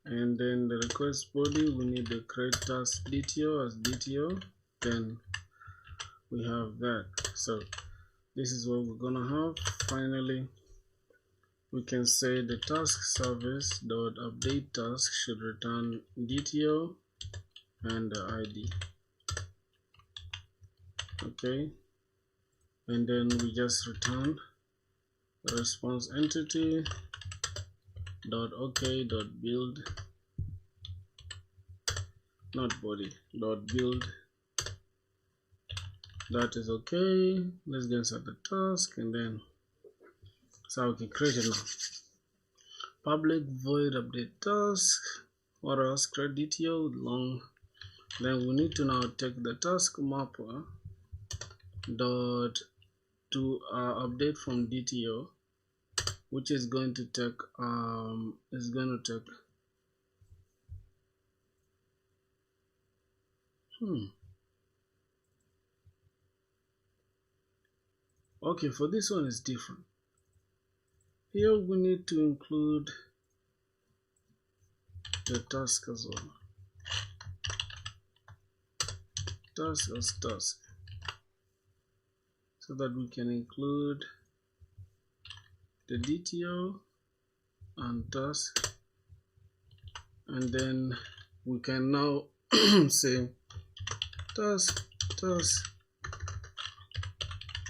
and then the request body we need the create task DTO as DTO. Then we have that. So this is what we're gonna have. Finally, we can say the task service dot update task should return DTO and the ID. Okay, and then we just return response entity dot okay dot build, not body, dot build. That is okay. Let's get inside the task, and then so we can create it now. Public void update task, what else? Create DTO long. Then we need to now take the task mapper dot to update from DTO, which is going to take Okay, for this one is different. Here we need to include the task as well. Task as task, so that we can include the DTO and task, and then we can now say task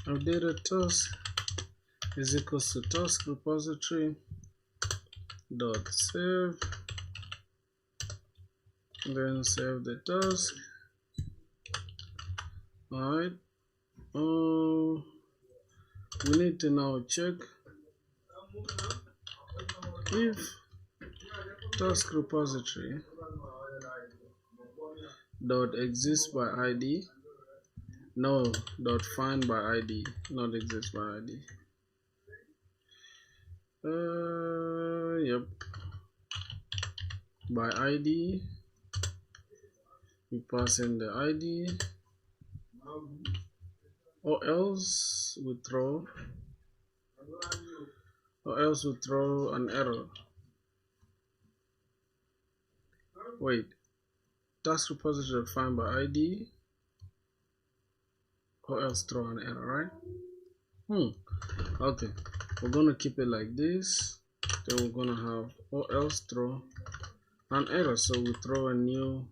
updated task is equals to task repository dot save, then save the task. Alright, we need to now check if task repository dot exist by ID, no, dot find by ID, not exist by ID. Yep, by ID, we pass in the ID, or else we throw an error. Wait, task repository find by ID, or else throw an error, right? Okay, we're gonna keep it like this. Then we're gonna have or else throw an error. So we throw a new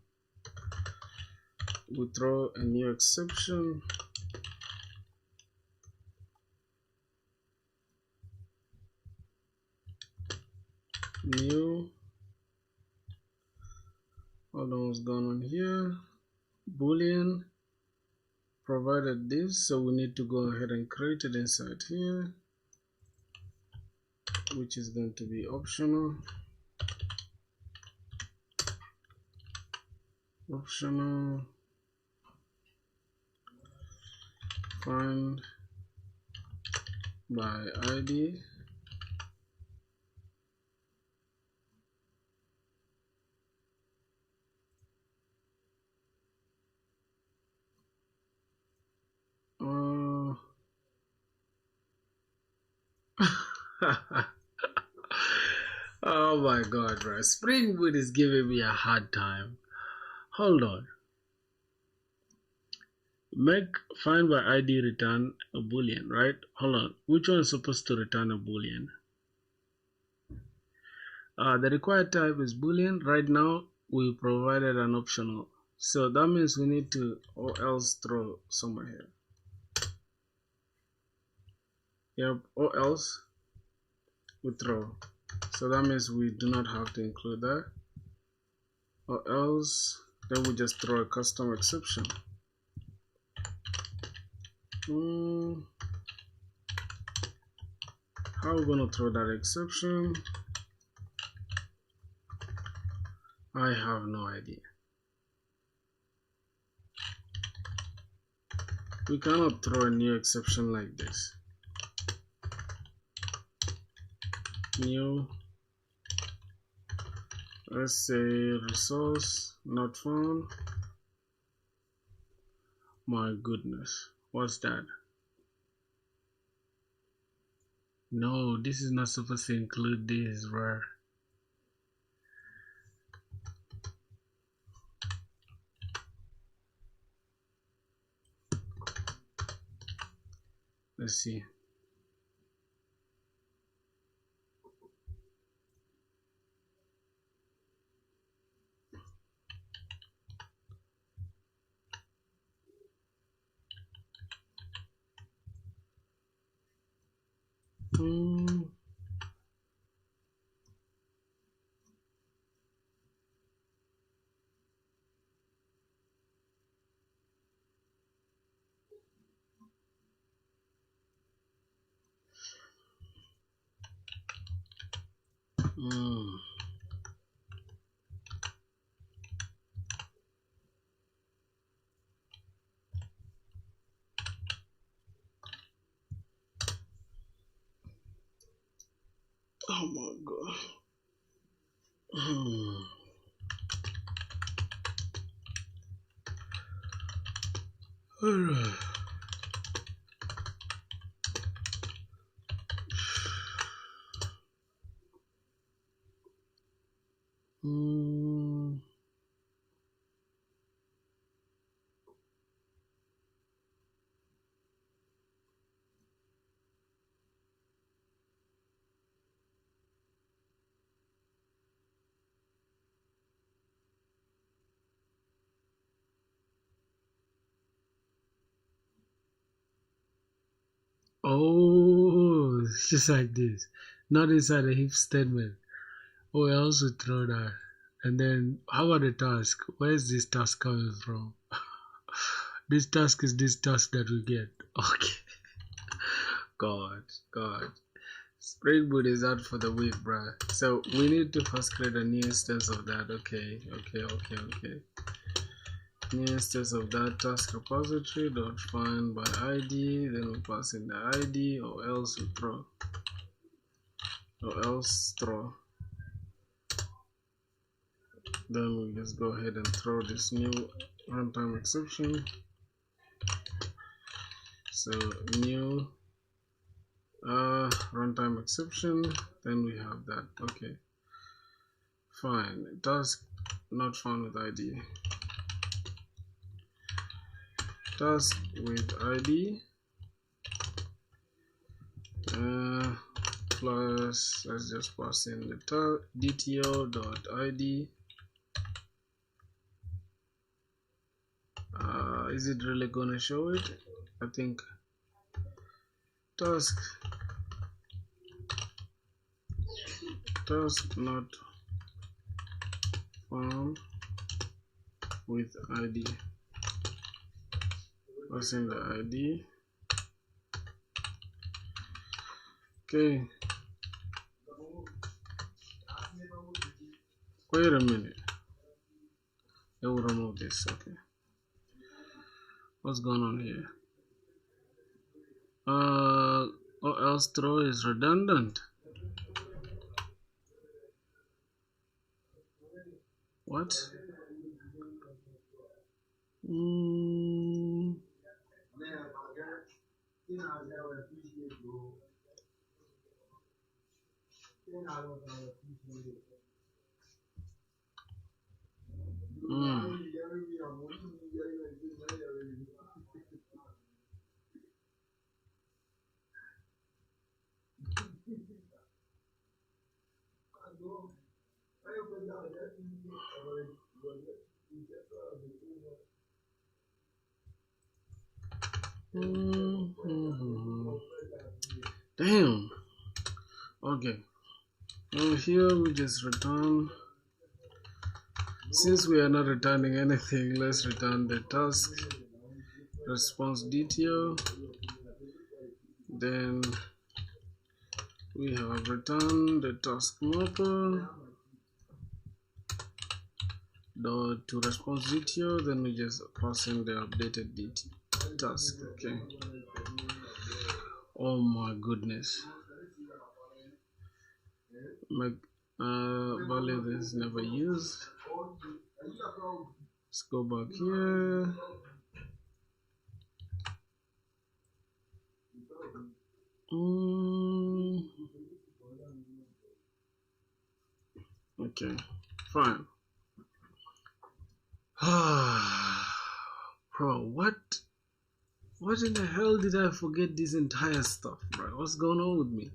exception. New, hold on, what's going on here? Boolean provided this, so we need to go ahead and create it inside here, which is going to be optional. Find by ID. Oh my god, bro. Spring Boot is giving me a hard time. Hold on. Make find by ID return a boolean, right? Hold on. Which one is supposed to return a boolean? The required type is boolean. Right now we provided an optional, so that means we need to or else throw somewhere here. Yep, or else we throw. So that means we do not have to include that. Or else then we just throw a custom exception. How are we gonna throw that exception? I have no idea. We cannot throw a new exception like this. New, let's say resource not found. My goodness, what's that? No, this is not supposed to include this, bro. Let's see. Oh my god. Alright. Oh, it's just like this. Not inside a if statement. Oh, I also throw that. And then, how about the task? Where is this task coming from? This task is this task that we get. Okay. God. Spring Boot is out for the week, bruh. So we need to first create a new instance of that. Okay. New instance of that task repository dot find by ID. Then we pass in the ID, or else we throw. Then we just go ahead and throw this new runtime exception. So new runtime exception, then we have that. Okay, fine. Task not found with ID. Task with ID plus, let's just pass in the dto.id. Is it really gonna show it? I think task not found with ID. Pass in the ID. Okay. Wait a minute. I will remove this. Okay. What's going on here? Or else throw is redundant. What? Damn. Okay. Now here we just return. Since we are not returning anything, let's return the task response detail. Then we have returned the task mapper dot to response detail. Then we just pass in the updated task. Okay. Oh my goodness. My value is never used. Let's go back here. Okay, fine. Bro, what in the hell did I forget this entire stuff, bro? What's going on with me?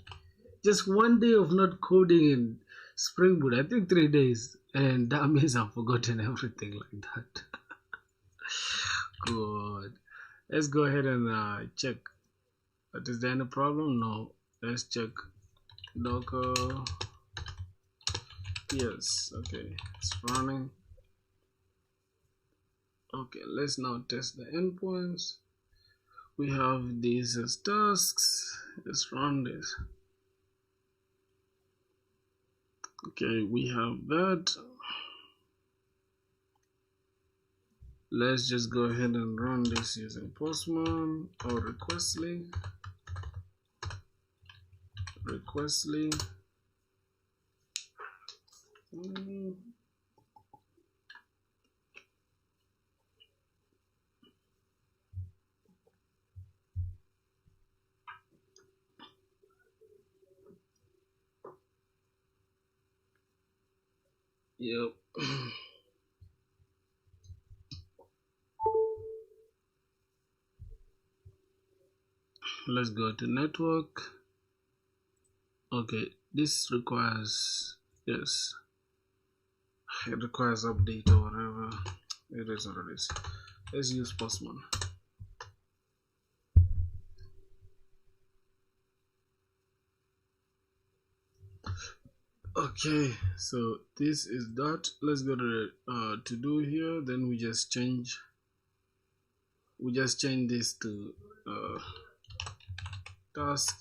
Just one day of not coding in Spring Boot, I think 3 days, and that means I've forgotten everything like that. Good. Let's go ahead and check. But is there any problem? No. Let's check Docker. Yes. Okay, it's running. Okay, let's now test the endpoints. We have these as tasks. Let's run this. Okay, we have that. Let's just go ahead and run this using Postman or Requestly. Yep. Let's go to network. Okay, this requires, yes, it requires update or whatever. It is what it is. Let's use Postman. Okay, so this is that. Let's go to the to do here. Then we just change this to task.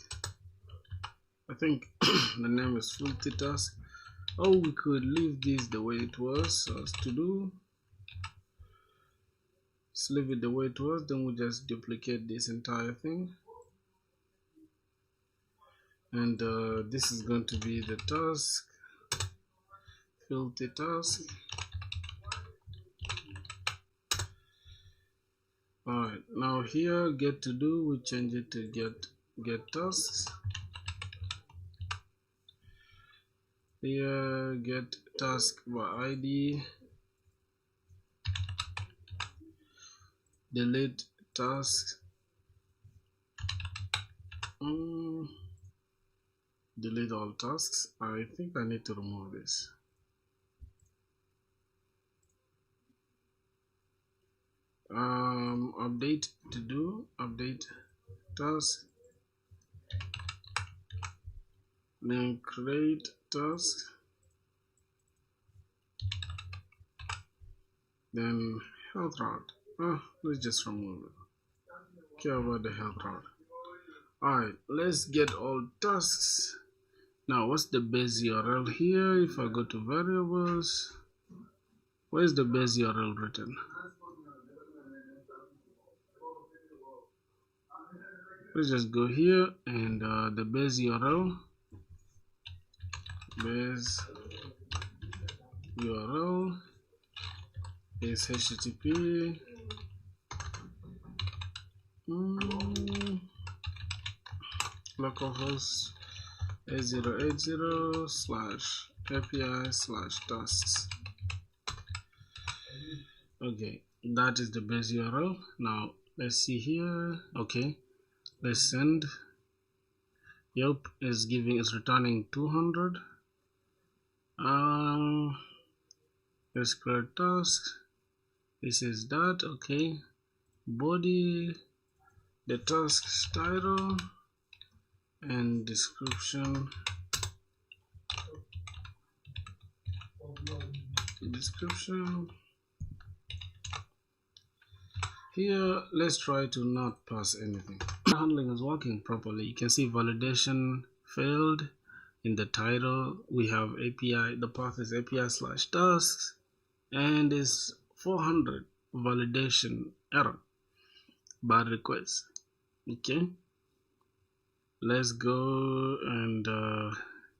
I think the name is filter task. Oh, we could leave this the way it was as to do. Just leave it the way it was. Then we just duplicate this entire thing, and this is going to be the task filter task. Alright, now here get to do, we change it to get tasks. Here get task by ID, delete task, delete all tasks. I think I need to remove this. Update to do, update task, then create task, then health route. Let's just remove it. Care about the health route. Alright, let's get all tasks. Now what's the base URL here? If I go to variables, where's the base URL written? Let's just go here and the base URL is http localhost 8080/API/tasks. Okay, that is the base URL. Now let's see here. Okay, let's send. Yep, is returning 200. Let's create task. This is that. Okay, body, the task title and description. Here let's try to not pass anything. Handling is working properly. You can see validation failed. In the title we have API, the path is API/tasks, and is 400 validation error, bad request. Okay, let's go and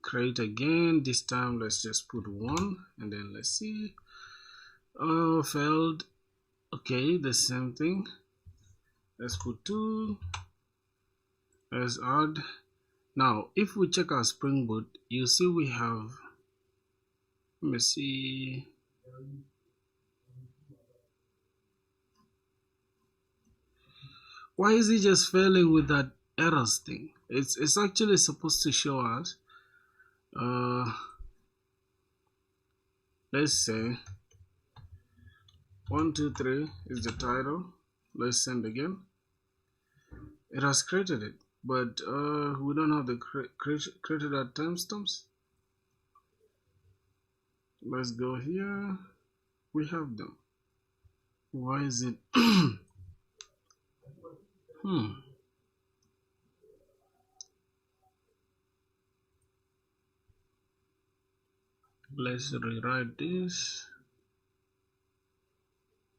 create again. This time let's just put 1 and then let's see. Oh, failed. Okay, the same thing. Let's put 2. Let's add. Now if we check our Spring Boot, you see we have, let me see, why is it just failing with that errors thing? It's actually supposed to show us let's say 1 2 3 is the title. Let's send again. It has created it, but we don't have the created at timestamps. Let's go here. We have them. Why is it Let's rewrite this.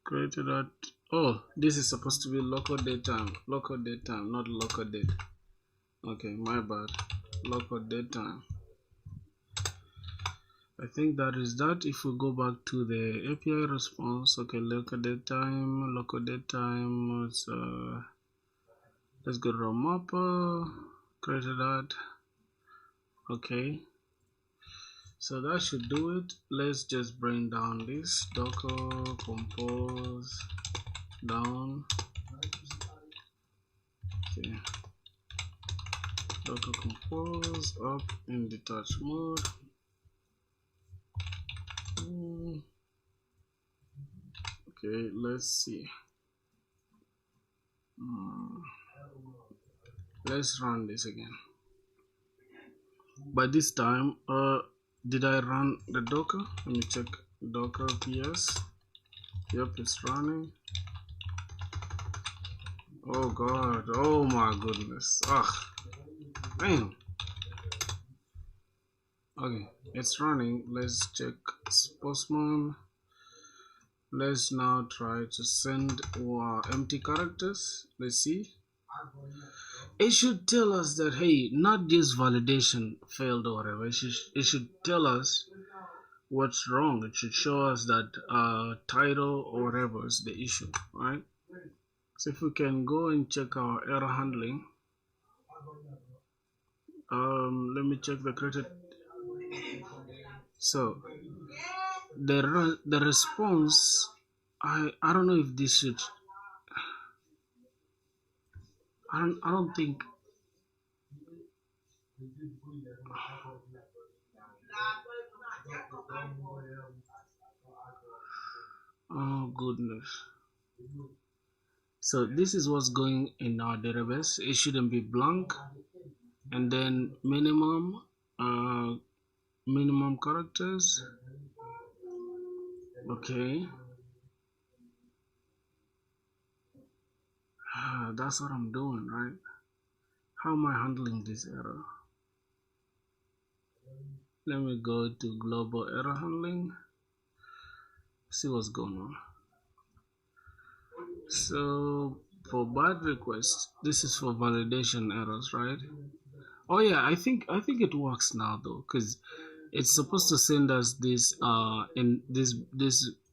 Created at, oh, this is supposed to be local date time, not local date. Okay, my bad. Local date time. I think that is that. If we go back to the API response, okay, local date time. Let's go to our mapper. Created that. Okay, so that should do it. Let's just bring down this docker compose down. Okay, docker compose up in detach mode. Okay, let's see. Let's run this again, but this time Did I run the Docker? Let me check Docker PS. Yep, it's running. Oh god, oh my goodness. Ugh, man. Okay, it's running. Let's check Postman. Let's now try to send empty characters. Let's see. It should tell us that, hey, not this validation failed or whatever. It should tell us what's wrong. It should show us that title or whatever is the issue, right? So if we can go and check our error handling. Let me check the created. So the response, I don't know if this should. I don't think. Oh goodness. So this is what's going in our database. It shouldn't be blank, and then minimum characters. Okay. That's what I'm doing, right? How am I handling this error? Let me go to global error handling, see what's going on. So for bad requests, this is for validation errors, right? Oh yeah, I think it works now though, because it's supposed to send us this in this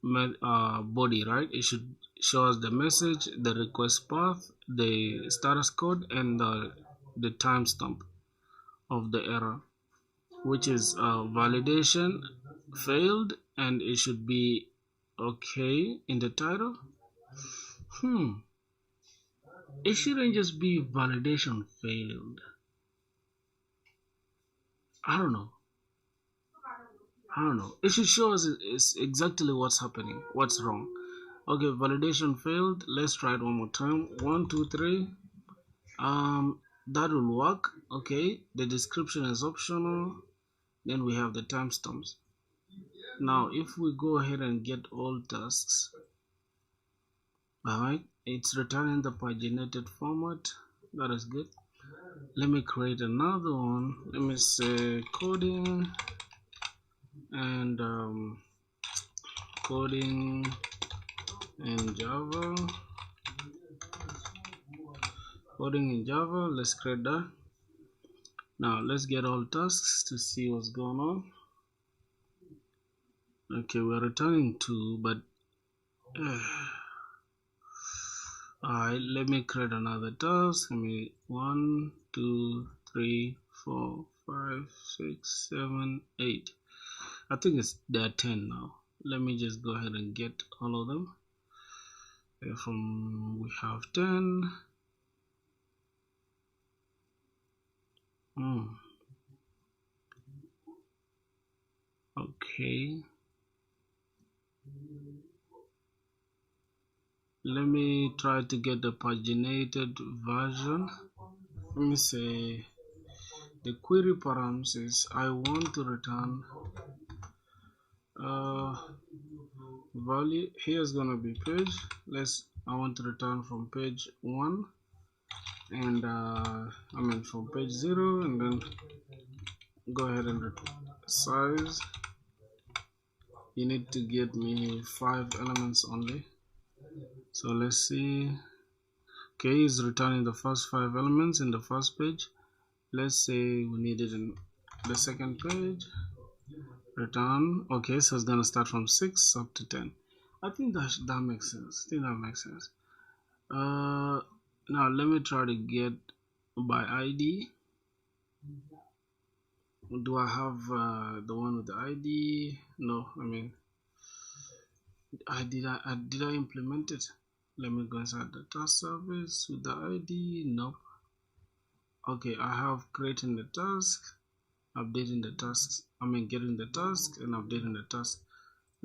body, right? It should show us the message, the request path, the status code, and the timestamp of the error, which is validation failed, and it should be okay in the title. It shouldn't just be validation failed. I don't know. It should show us it's exactly what's happening, what's wrong. Okay, validation failed. Let's try it one more time. 1 2 3. That will work. Okay, the description is optional. Then we have the timestamps. Now if we go ahead and get all tasks, alright, it's returning the paginated format. That is good. Let me create another one. Let me say coding and coding in Java. Coding in Java. Let's create that. Now let's get all tasks to see what's going on. Okay, we're returning 2, but alright, let me create another task. Let me 1 2 3 4 5 6 7 8. I think there are 10 now. Let me just go ahead and get all of them. We have 10. Okay. Let me try to get the paginated version. Let me say the query params is I want to return value. Here's gonna be page. I want to return from page 1, and from page 0, and then go ahead and size. You need to get me 5 elements only. So let's see. Okay, it's returning the first 5 elements in the first page. Let's say we need it in the second page. Return. Okay, so it's gonna start from 6 up to 10. I think that makes sense. Now let me try to get by ID. Do I have the one with the ID? No, did I implement it? Let me go inside the task service with the ID. Nope. Okay, I have creating the task, updating the tasks. Getting the task and updating the task.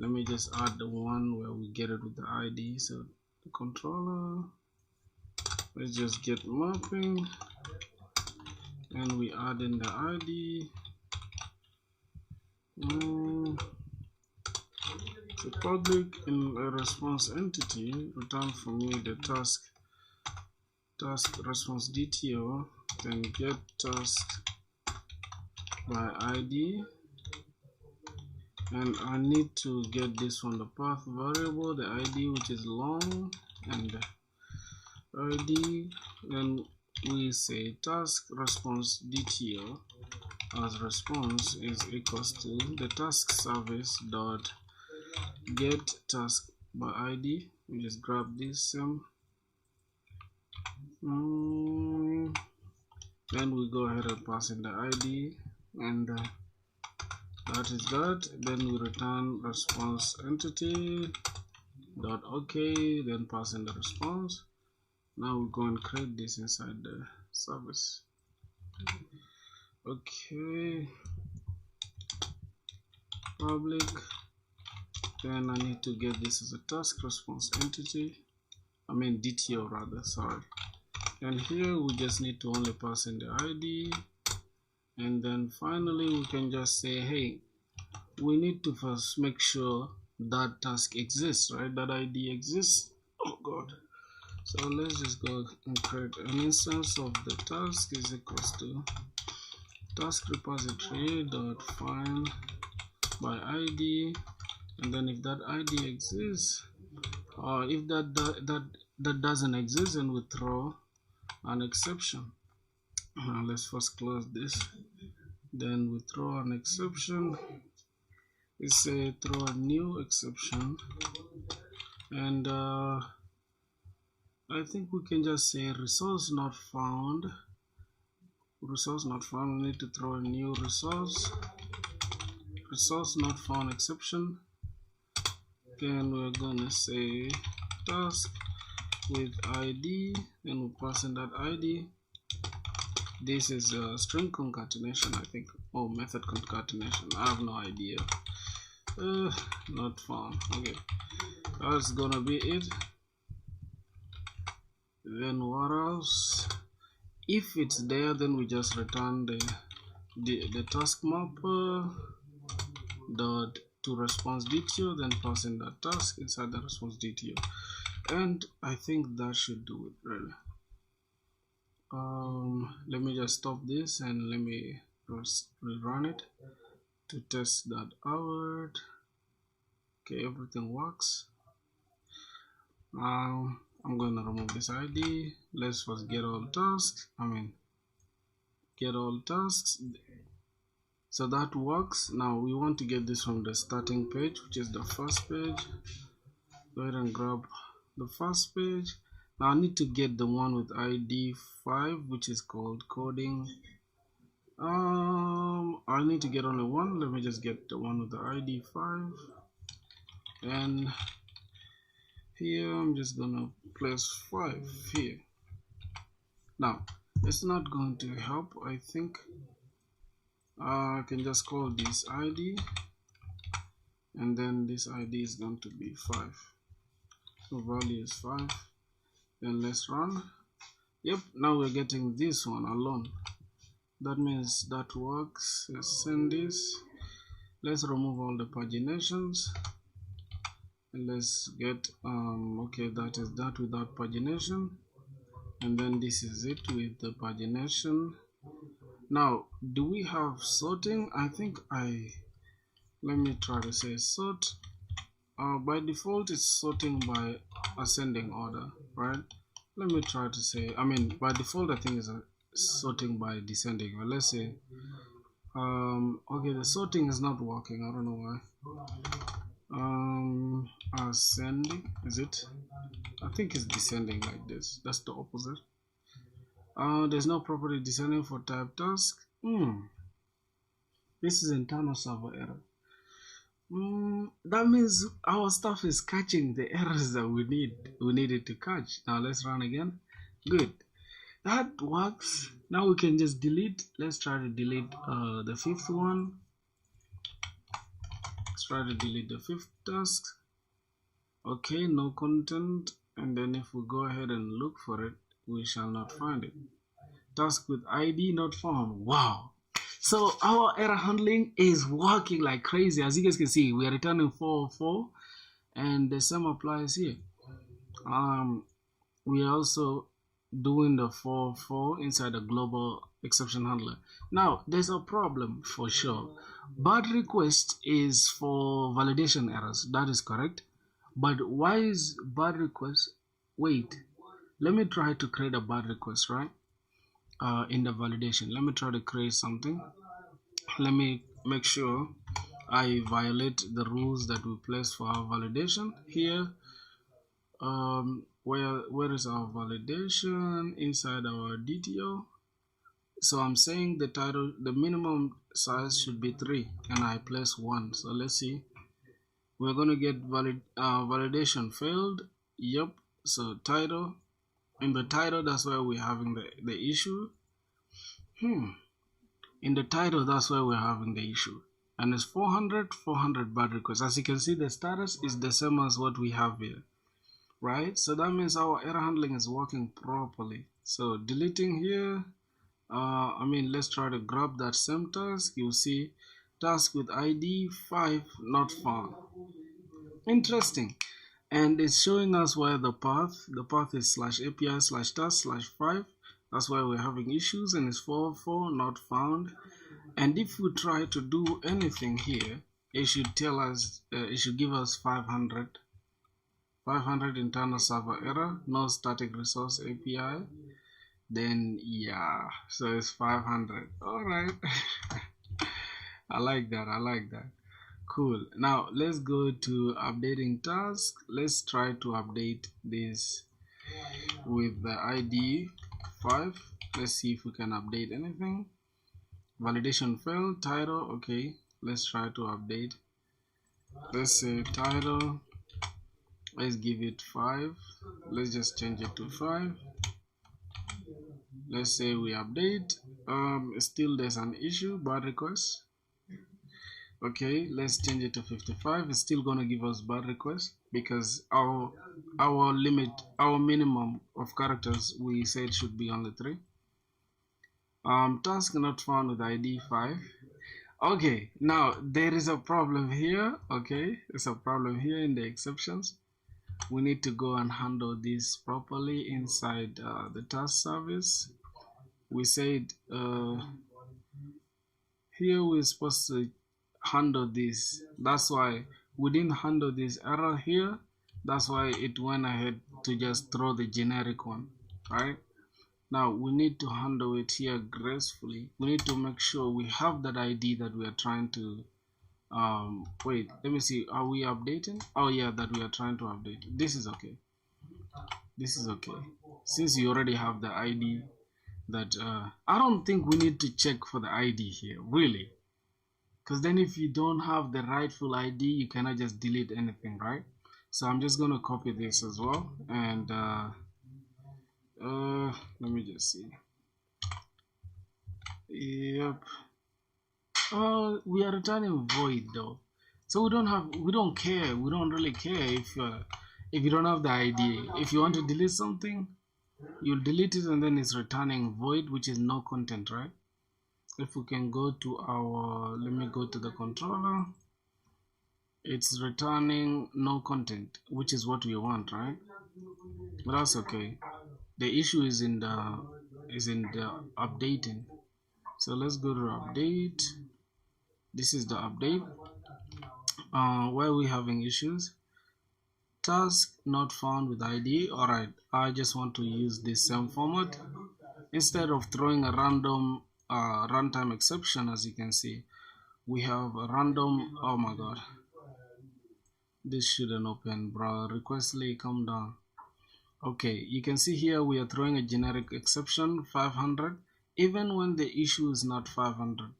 Let me just add the one where we get it with the ID. So the controller, let's just get mapping, and we add in the ID, The public in a response entity return for me the task response DTO, then get task by ID, and I need to get this from the path variable, the ID, which is long, and the ID, then we say task response DTO as response is equals to the task service dot get task by ID. We just grab this then we go ahead and pass in the ID, and that is that. Then we return response entity dot OK, then pass in the response. Now we go and create this inside the service. Okay, public, then I need to get this as a task response entity, DTO rather, sorry. And here we just need to only pass in the ID, and then finally we can just say, hey, we need to first make sure that task exists, right? That ID exists. Oh god. So let's just go and create an instance of the task is equals to task repository dot find by ID, and then if that ID exists, or if that doesn't exist, then we throw an exception. Let's first close this, then we throw an exception. We say throw a new exception, and I think we can just say resource not found. Resource not found. We need to throw a new resource not found exception. Then we're gonna say task with ID, then we pass in that ID. This is a string concatenation, I think, or method concatenation. I have no idea. Not found. Okay, that's gonna be it. Then what else? If it's there, then we just return the task map dot to response DTO, then pass in that task inside the response DTO, and I think that should do it really. Let me just stop this and let me rerun it to test that out. Okay, everything works. I'm gonna remove this ID. Let's first get all tasks. Get all tasks. So that works. Now we want to get this from the starting page, which is the first page. Go ahead and grab the first page. Now I need to get the one with ID 5, which is called coding. I need to get only one. Let me just get the one with the ID 5, and here I'm just gonna place 5 here. Now it's not going to help. I think I can just call this ID, and then this ID is going to be 5. So value is 5. Then let's run. Yep, now we're getting this one alone. That means that works. Let's send this. Let's remove all the paginations, and let's get okay, that is that without pagination, and then this is it with the pagination. Now do we have sorting? I think let me try to say sort. By default it's sorting by ascending order, right? Let me try to say, by default I think it's sorting by descending, but let's say okay, the sorting is not working. I don't know why. Ascending, is it? I think it's descending like this. That's the opposite. There's no property descending for type task. This is internal server error. That means our stuff is catching the errors that we needed to catch. Now let's run again. Good, that works. Now we can just delete. Let's try to delete the 5th one. Let's try to delete the 5th task. Okay, no content, and then if we go ahead and look for it, we shall not find it. Task with ID not found. Wow, So our error handling is working like crazy. As you guys can see, we are returning 404, and the same applies here. We are also doing the 404 inside the global exception handler. Now, there's a problem for sure. Bad request is for validation errors. That is correct. But why is bad request? Wait, let me try to create a bad request, right? In the validation, let me try to create something. Let me make sure I violate the rules that we place for our validation here. Where is our validation? Inside our DTO. So I'm saying the title, the minimum size should be 3, and I place 1. So let's see. We're gonna get validation failed. Yep. So title, in the title, that's where we're having the issue. In the title, that's where we're having the issue, and it's 400 bad requests. As you can see, the status is the same as what we have here, right? So that means our error handling is working properly. So deleting here, let's try to grab that same task. You'll see task with ID 5 not found. Interesting. And it's showing us where the path is /API/task/5. That's why we're having issues, and it's 404 not found. And if we try to do anything here, it should tell us, it should give us 500 internal server error, no static resource API. Then yeah, so it's 500. All right. I like that. Cool. Now let's go to updating task. Let's try to update this with the ID 5. Let's see if we can update anything. Validation failed. Title. Okay, let's try to update. Let's say title, let's give it 5. Let's just change it to 5. Let's say we update. Still there's an issue, bad request. Okay, let's change it to 55. It's still gonna give us bad request because our minimum of characters we said should be only 3. Task not found with ID 5. Okay, now there is a problem here. Okay, there's a problem here in the exceptions. We need to go and handle this properly inside the task service. We said here we're supposed to handle this. That's why we didn't handle this error here. That's why it went ahead to just throw the generic one, right? Now we need to handle it here gracefully. We need to make sure we have that ID that we are trying to wait, let me see, are we updating? Oh yeah, that we are trying to update. This is okay. Since you already have the ID that I don't think we need to check for the ID here, really, because then if you don't have the rightful ID, you cannot just delete anything, right? So I'm just gonna copy this as well, and let me just see. Yep. We are returning void though, so we don't care. We don't really care if you don't have the ID. If you want to delete something, you'll delete it, and then it's returning void, which is no content, right? If we can go to our, let me go to the controller. It's returning no content, which is what we want, right? But that's okay. The issue is in the updating. So let's go to update. This is the update. Where we having issues. Task not found with ID. Alright, I just want to use this same format. Instead of throwing a random runtime exception, as you can see, we have a random, oh my god. This shouldn't open, bro. Requestly, come down. Okay, you can see here we are throwing a generic exception, 500, even when the issue is not 500,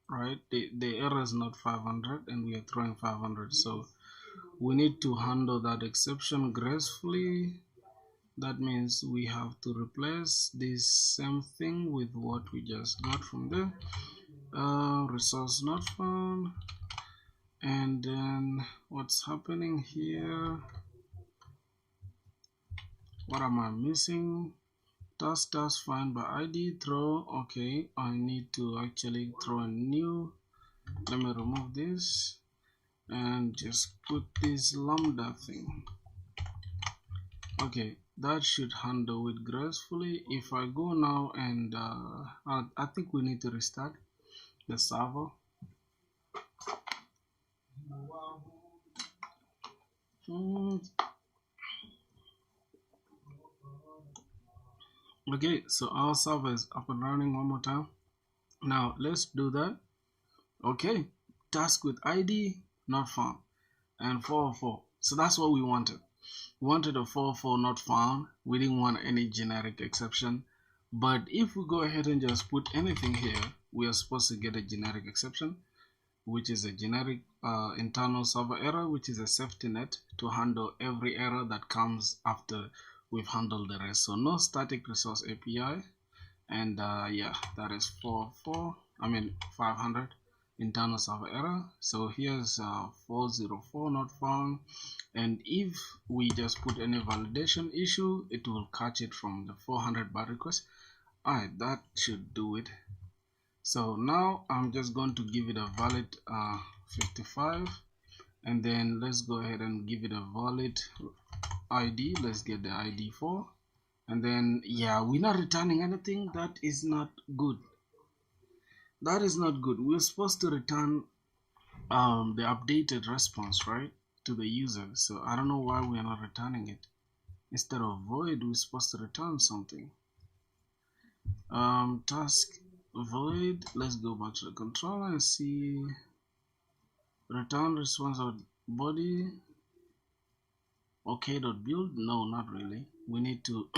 right? The error is not 500, and we are throwing 500. So we need to handle that exception gracefully. That means we have to replace this same thing with what we just got from there. Resource not found. And then what's happening here? What am I missing? task find by ID throw. Okay, I need to actually throw a new. Let me remove this and just put this lambda thing. Okay, that should handle it gracefully. If I go now and I think we need to restart the server. Okay, so our server is up and running one more time. Now let's do that. Okay, task with ID not found and 404. So that's what we wanted. We wanted a 404 not found. We didn't want any generic exception. But if we go ahead and just put anything here, we are supposed to get a generic exception, which is a generic internal server error, which is a safety net to handle every error that comes after we've handled the rest. So no static resource API, and yeah, that is 500 internal server error. So here's 404 not found, and if we just put any validation issue, it will catch it from the 400 bar request. Alright, that should do it. So now I'm just going to give it a valid 55, and then let's go ahead and give it a valid ID. Let's get the ID 4, and then yeah, we're not returning anything. That is not good. That is not good. We're supposed to return the updated response, right, to the user. So I don't know why we are not returning it. Instead of void, we're supposed to return something. Task void. Let's go back to the controller and see return response of body. Okay.build. No, not really. We need to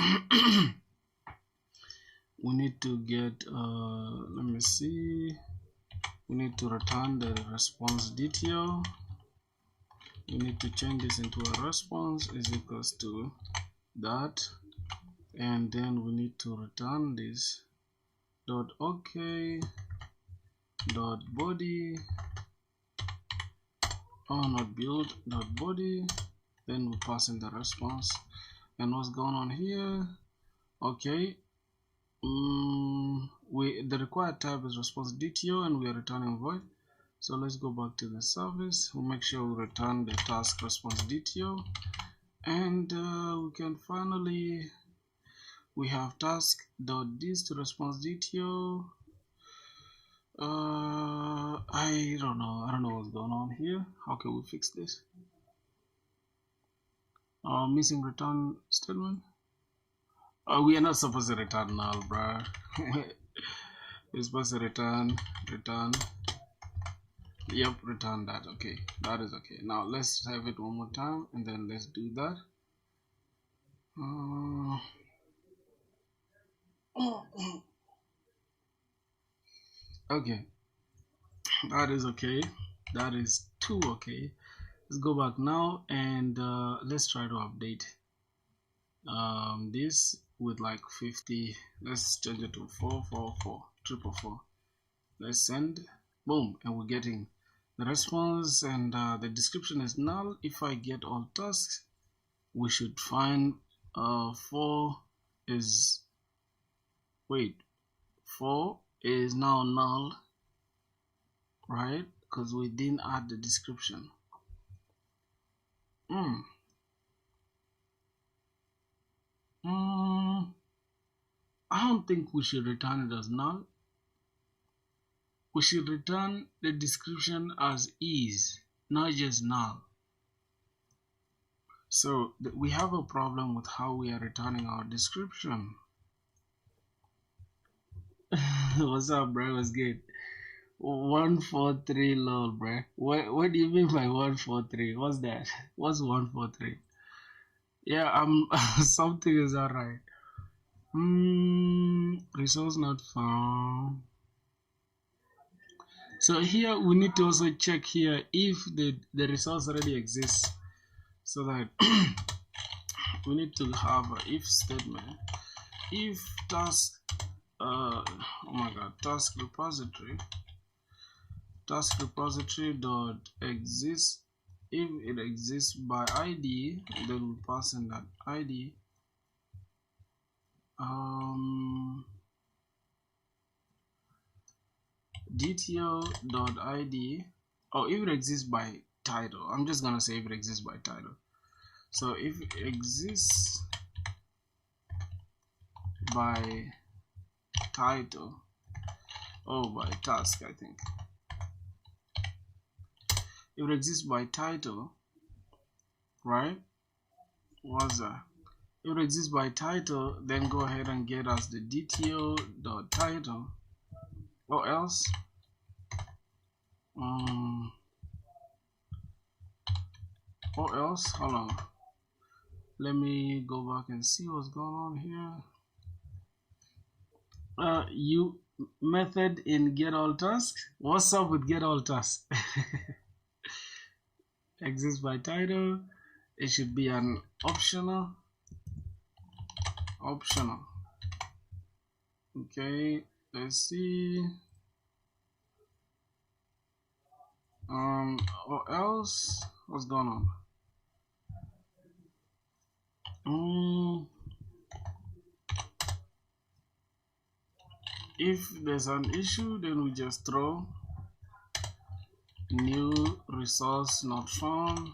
we need to get let me see, we need to return the response detail. We need to change this into a response is equals to that, and then we need to return this dot okay dot body not build dot body, then we pass in the response. And what's going on here? Okay, the required type is response detail, and we are returning void. So let's go back to the service. We'll make sure we return the task response detail, and we can finally, we have task dot this to response detail. I don't know what's going on here. How can we fix this? Missing return statement. We are not supposed to return null, bruh. We're supposed to return. Yep, return that. Okay, that is okay. Now let's have it one more time, and then let's do that. Okay, that is okay. That is too okay. Let's go back now, and let's try to update this with like 50. Let's change it to 444. Let's send. Boom, and we're getting the response, and the description is null. If I get all tasks, we should find 4 is now null, right? Because we didn't add the description. I don't think we should return it as null. We should return the description as is, not just null. So we have a problem with how we are returning our description. What's up, bro? What's good? 143 lol, bro. What do you mean by 143? What's that? What's 143? Yeah, something is alright. Resource not found. So here we need to also check here if the resource already exists, so that we need to have a if statement. If task task repository dot exists, if it exists by ID, then we pass in that ID. dto.id. Oh, if it exists by title, I'm just gonna say if it exists by title. So if it exists by title, oh, by task, I think. If it exists by title, right? What's that? If it exists by title, then go ahead and get us the dto.title, or else hold on, let me go back and see what's going on here. You method in get all tasks. What's up with get all tasks? Exists by title, it should be an optional. Okay, let's see. Or else, what's going on? If there's an issue, then we just throw new resource not found.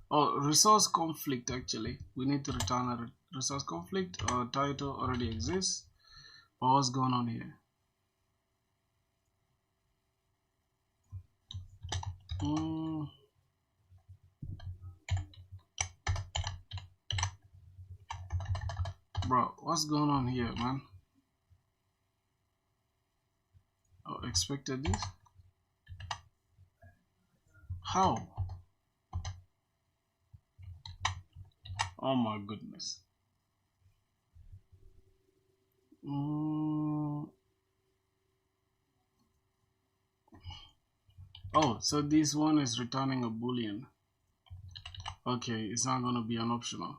Oh, resource conflict. Actually, we need to return a resource conflict. Or title already exists. Or what's going on here? Bro, what's going on here, man? Oh, expected this? How? Oh my goodness. Oh, so this one is returning a boolean. Okay, it's not going to be an optional.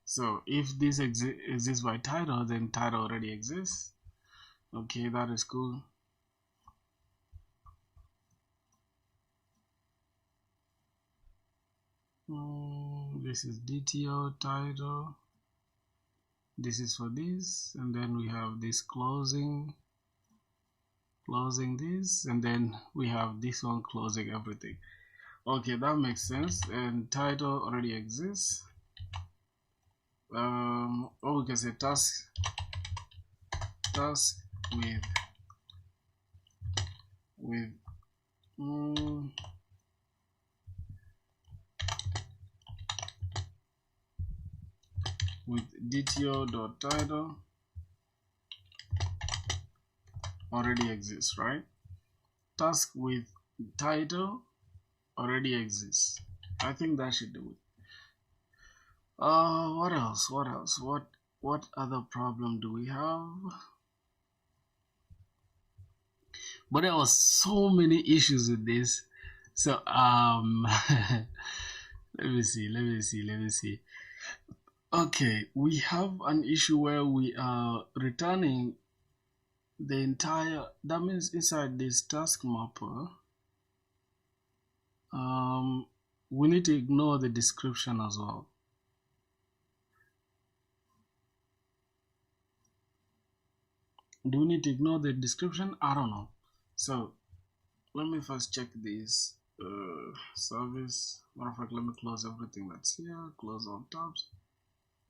So if this exists by title, then title already exists. Okay, that is cool. This is DTO title. This is for this, and then we have this closing this, and then we have this one closing everything. Okay, that makes sense. And title already exists. Oh, we can say task with dto.title already exists, right? Task with title already exists. I think that should do it. What else? What other problem do we have? But there was so many issues with this. So let me see. Okay, we have an issue where we are returning the entire, that means inside this task mapper, we need to ignore the description as well. Do we need to ignore the description? I don't know. So let me first check this service. Matter of fact, let me close everything that's here, close all tabs.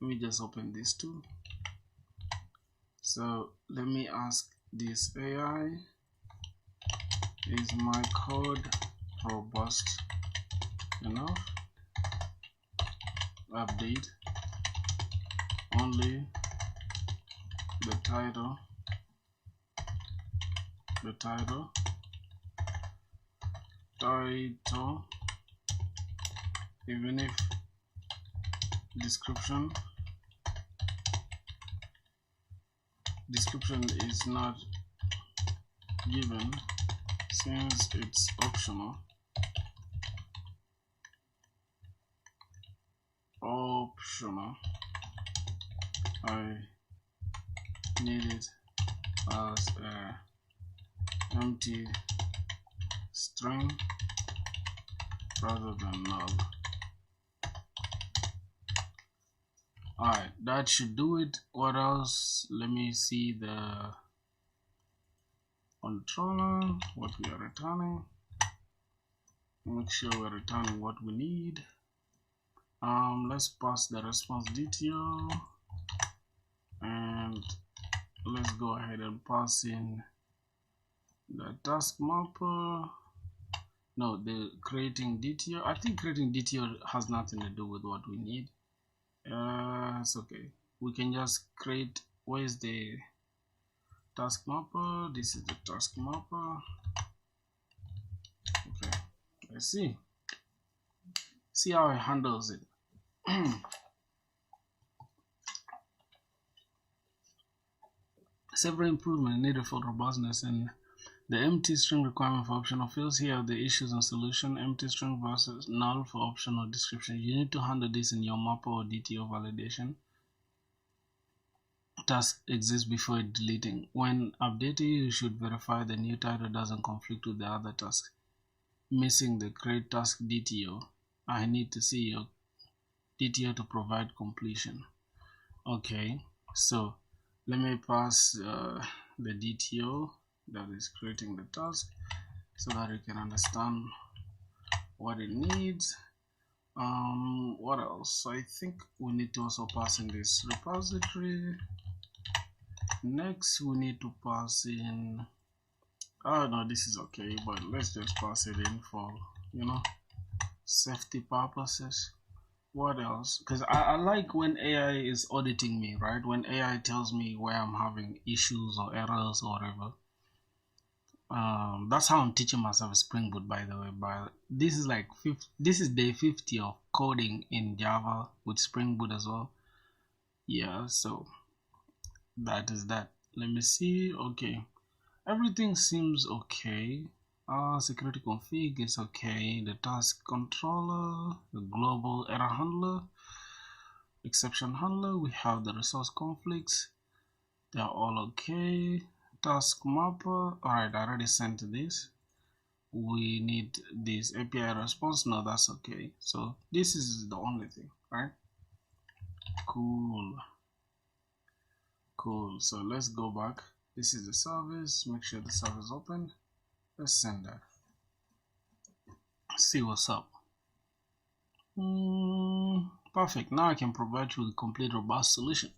Let me just open this too. So let me ask this AI, is my code robust enough? Update only the title, even if description is not given since it's optional. I need it as a empty string rather than null. Alright, that should do it. What else? Let me see the controller, what we are returning. Make sure we're returning what we need. Let's pass the response detail, and let's go ahead and pass in the task mapper. No, the creating detail. I think creating detail has nothing to do with what we need. It's okay. We can just create. Where's the task mapper? This is the task mapper. Okay, let's see how it handles it. Several improvements needed for robustness and the empty string requirement for optional fields. Here are the issues and solution. Empty string versus null for optional description. You need to handle this in your mapper or DTO validation. Task exists before deleting. When updating, you should verify the new title doesn't conflict with the other task. Missing the create task DTO. I need to see your DTO to provide completion. Okay, so let me pass the DTO that is creating the task so that you can understand what it needs. What else? I think we need to also pass in this repository. Next we need to pass in, oh no, this is okay, but let's just pass it in for, you know, safety purposes. What else? Because I like when AI is auditing me, right? When AI tells me where I'm having issues or errors or whatever. That's how I'm teaching myself Spring Boot, by the way. But this is like this is day 50 of coding in Java with Spring Boot as well. Yeah, so that is that. Let me see. Okay, everything seems okay. Security config is okay. The task controller, the global error handler, exception handler. We have the resource conflicts. They are all okay. Task mapper. Alright, I already sent this. We need this API response. No, that's okay. So this is the only thing, right? Cool. So let's go back. This is the service. Make sure the service is open. Let's send that. See what's up. Perfect. Now I can provide you with a complete robust solution.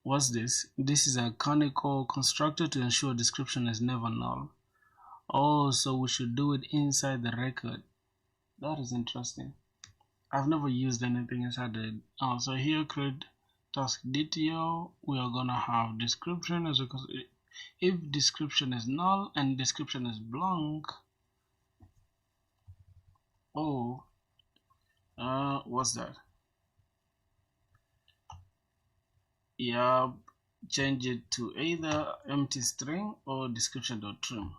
What's this? This is a canonical constructor to ensure description is never null. Oh, so we should do it inside the record. That is interesting. I've never used anything inside the. So here, create task DTO. We are gonna have description as because if description is null and description is blank. Oh, what's that? Yeah, change it to either empty string or description.trim.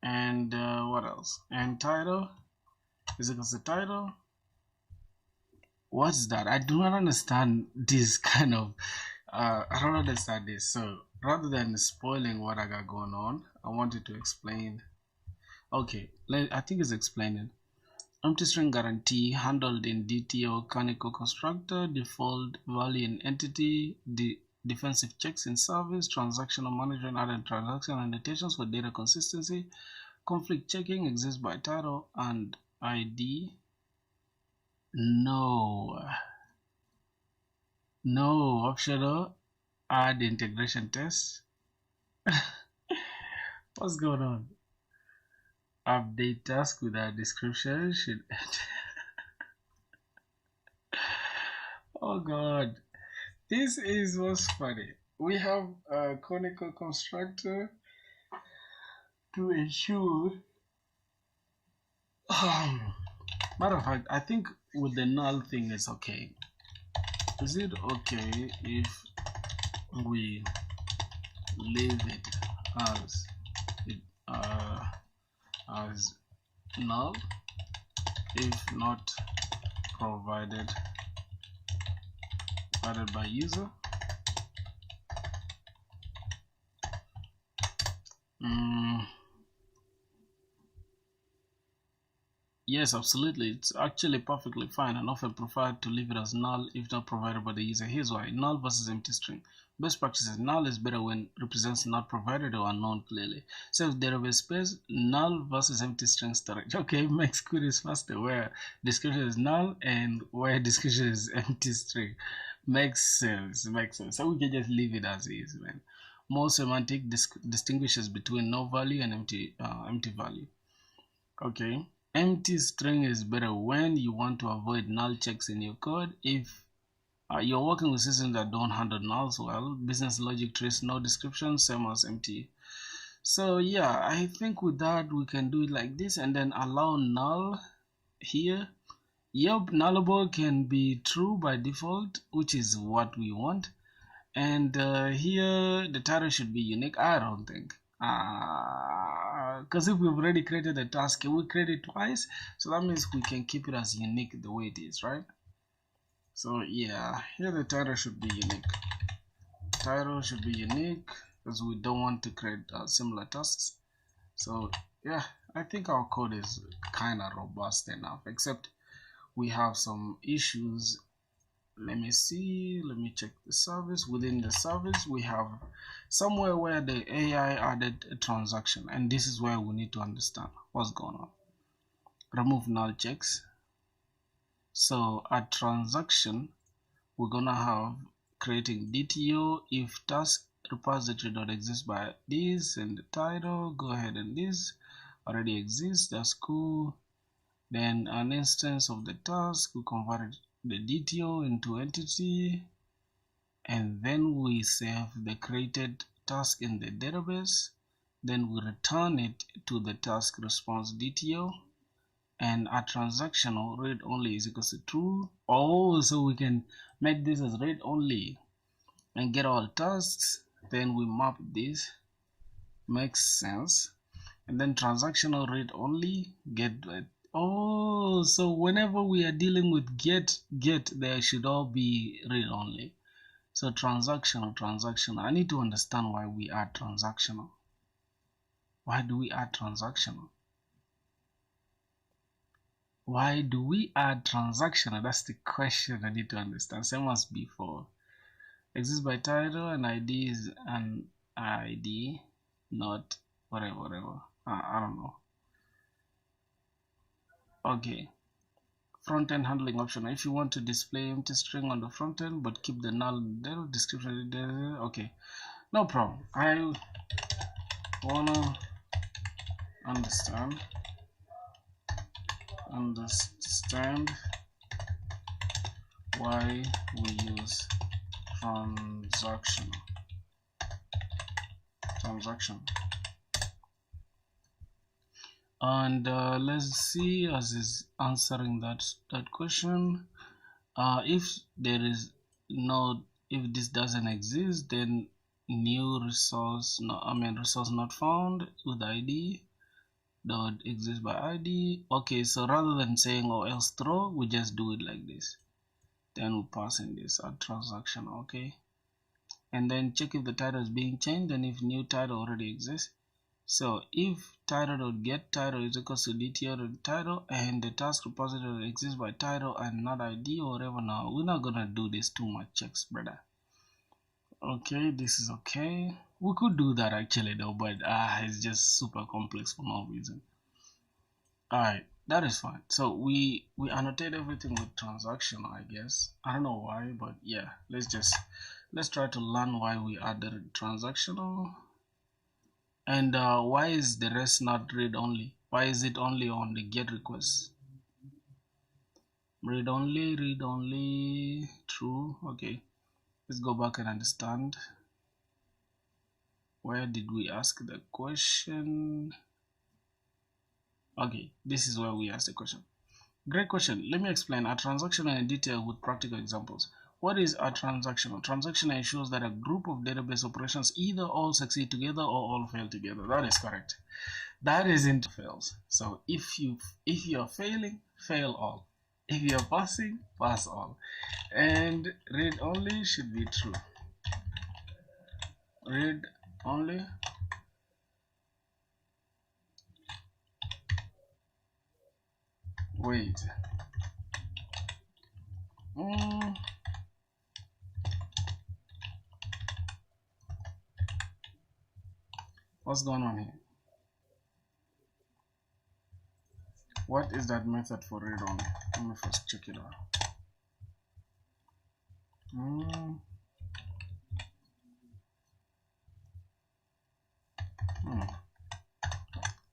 And what else? And title is equals to title. What's that? I do not understand this kind of. I don't understand this. So rather than spoiling what I got going on, I wanted to explain. Okay, I think it's explaining. Empty string guarantee handled in DTO canonical constructor, default value in entity, defensive checks in service, transactional management, added transaction annotations for data consistency, conflict checking exists by title and ID. No, optional add integration test. What's going on? Update task without description should oh god, this is what's funny. We have a canonical constructor to ensure matter of fact, I think with the null thing is okay. Is it okay if we leave it as null if not provided by user? Yes, absolutely. It's actually perfectly fine and often prefer to leave it as null if not provided by the user. Here's why. Null versus empty string. Best practices. Null is better when represents not provided or unknown clearly. So if there is space, null versus empty string storage. Okay, makes queries faster where description is null and where description is empty string. Makes sense. Makes sense. So we can just leave it as is, man. More semantic distinguishes between no value and empty value. Okay. Empty string is better when you want to avoid null checks in your code. If you're working with systems that don't handle nulls well, business logic trees no description, same as empty. So yeah, I think with that we can do it like this and then allow null here. Yep, nullable can be true by default, which is what we want. And here the title should be unique. I don't think. Because if we've already created a task, can we create it twice? So that means we can keep it as unique the way it is, right? So yeah, here the title should be unique. Title should be unique because we don't want to create similar tasks. So yeah, I think our code is kind of robust enough, except we have some issues. Let me see, let me check the service. Within the service we have somewhere where the AI added a transaction, and this is where we need to understand what's going on. Remove null checks. So a transaction, we're gonna have creating DTO if task repository.exist by this, and the title, go ahead, and this already exists, that's cool. Then an instance of the task, we converted the DTO into entity, and then we save the created task in the database. Then we return it to the task response DTO, and a transactional read only is equals to true. Oh, so we can make this as read only and get all tasks. Then we map this, makes sense. And then transactional read only, get it. Oh, so whenever we are dealing with get, there should all be read only. So transactional. I need to understand why we add transactional. Why do we add transactional? Why do we add transactional? That's the question I need to understand. Same as before. Exists by title and ID is an ID, not whatever. I don't know. Okay. Front-end handling option. If you want to display empty string on the front end but keep the null description, okay, no problem. I wanna understand why we use transaction. And let's see as is answering that question. If there is no, if this doesn't exist, then new resource resource not found with ID dot exist by ID. Okay, so rather than saying or else throw, we just do it like this. Then we pass in this add transaction. Okay, and then check if the title is being changed and if new title already exists. So if title.get title is equals to dto.title and the task repository exists by title and not ID or whatever, now we're not gonna do this too much checks, brother. Okay, this is okay. We could do that actually though, but it's just super complex for no reason. Alright, that is fine. So we annotate everything with transaction, I guess. I don't know why, but yeah, let's try to learn why we added transactional. And why is the rest not read only? Why is it only on the get request? Read only, true. Okay, let's go back and understand. Where did we ask the question? Okay, this is where we asked the question. Great question. Let me explain a transactional in detail with practical examples. What is a transactional? Transactional ensures that a group of database operations either all succeed together or all fail together. That is correct. That is into fails. So if you're failing, fail all. If you're passing, pass all. And read only should be true. Read only. Wait. What's going on here? What is that method for read only? Let me first check it out.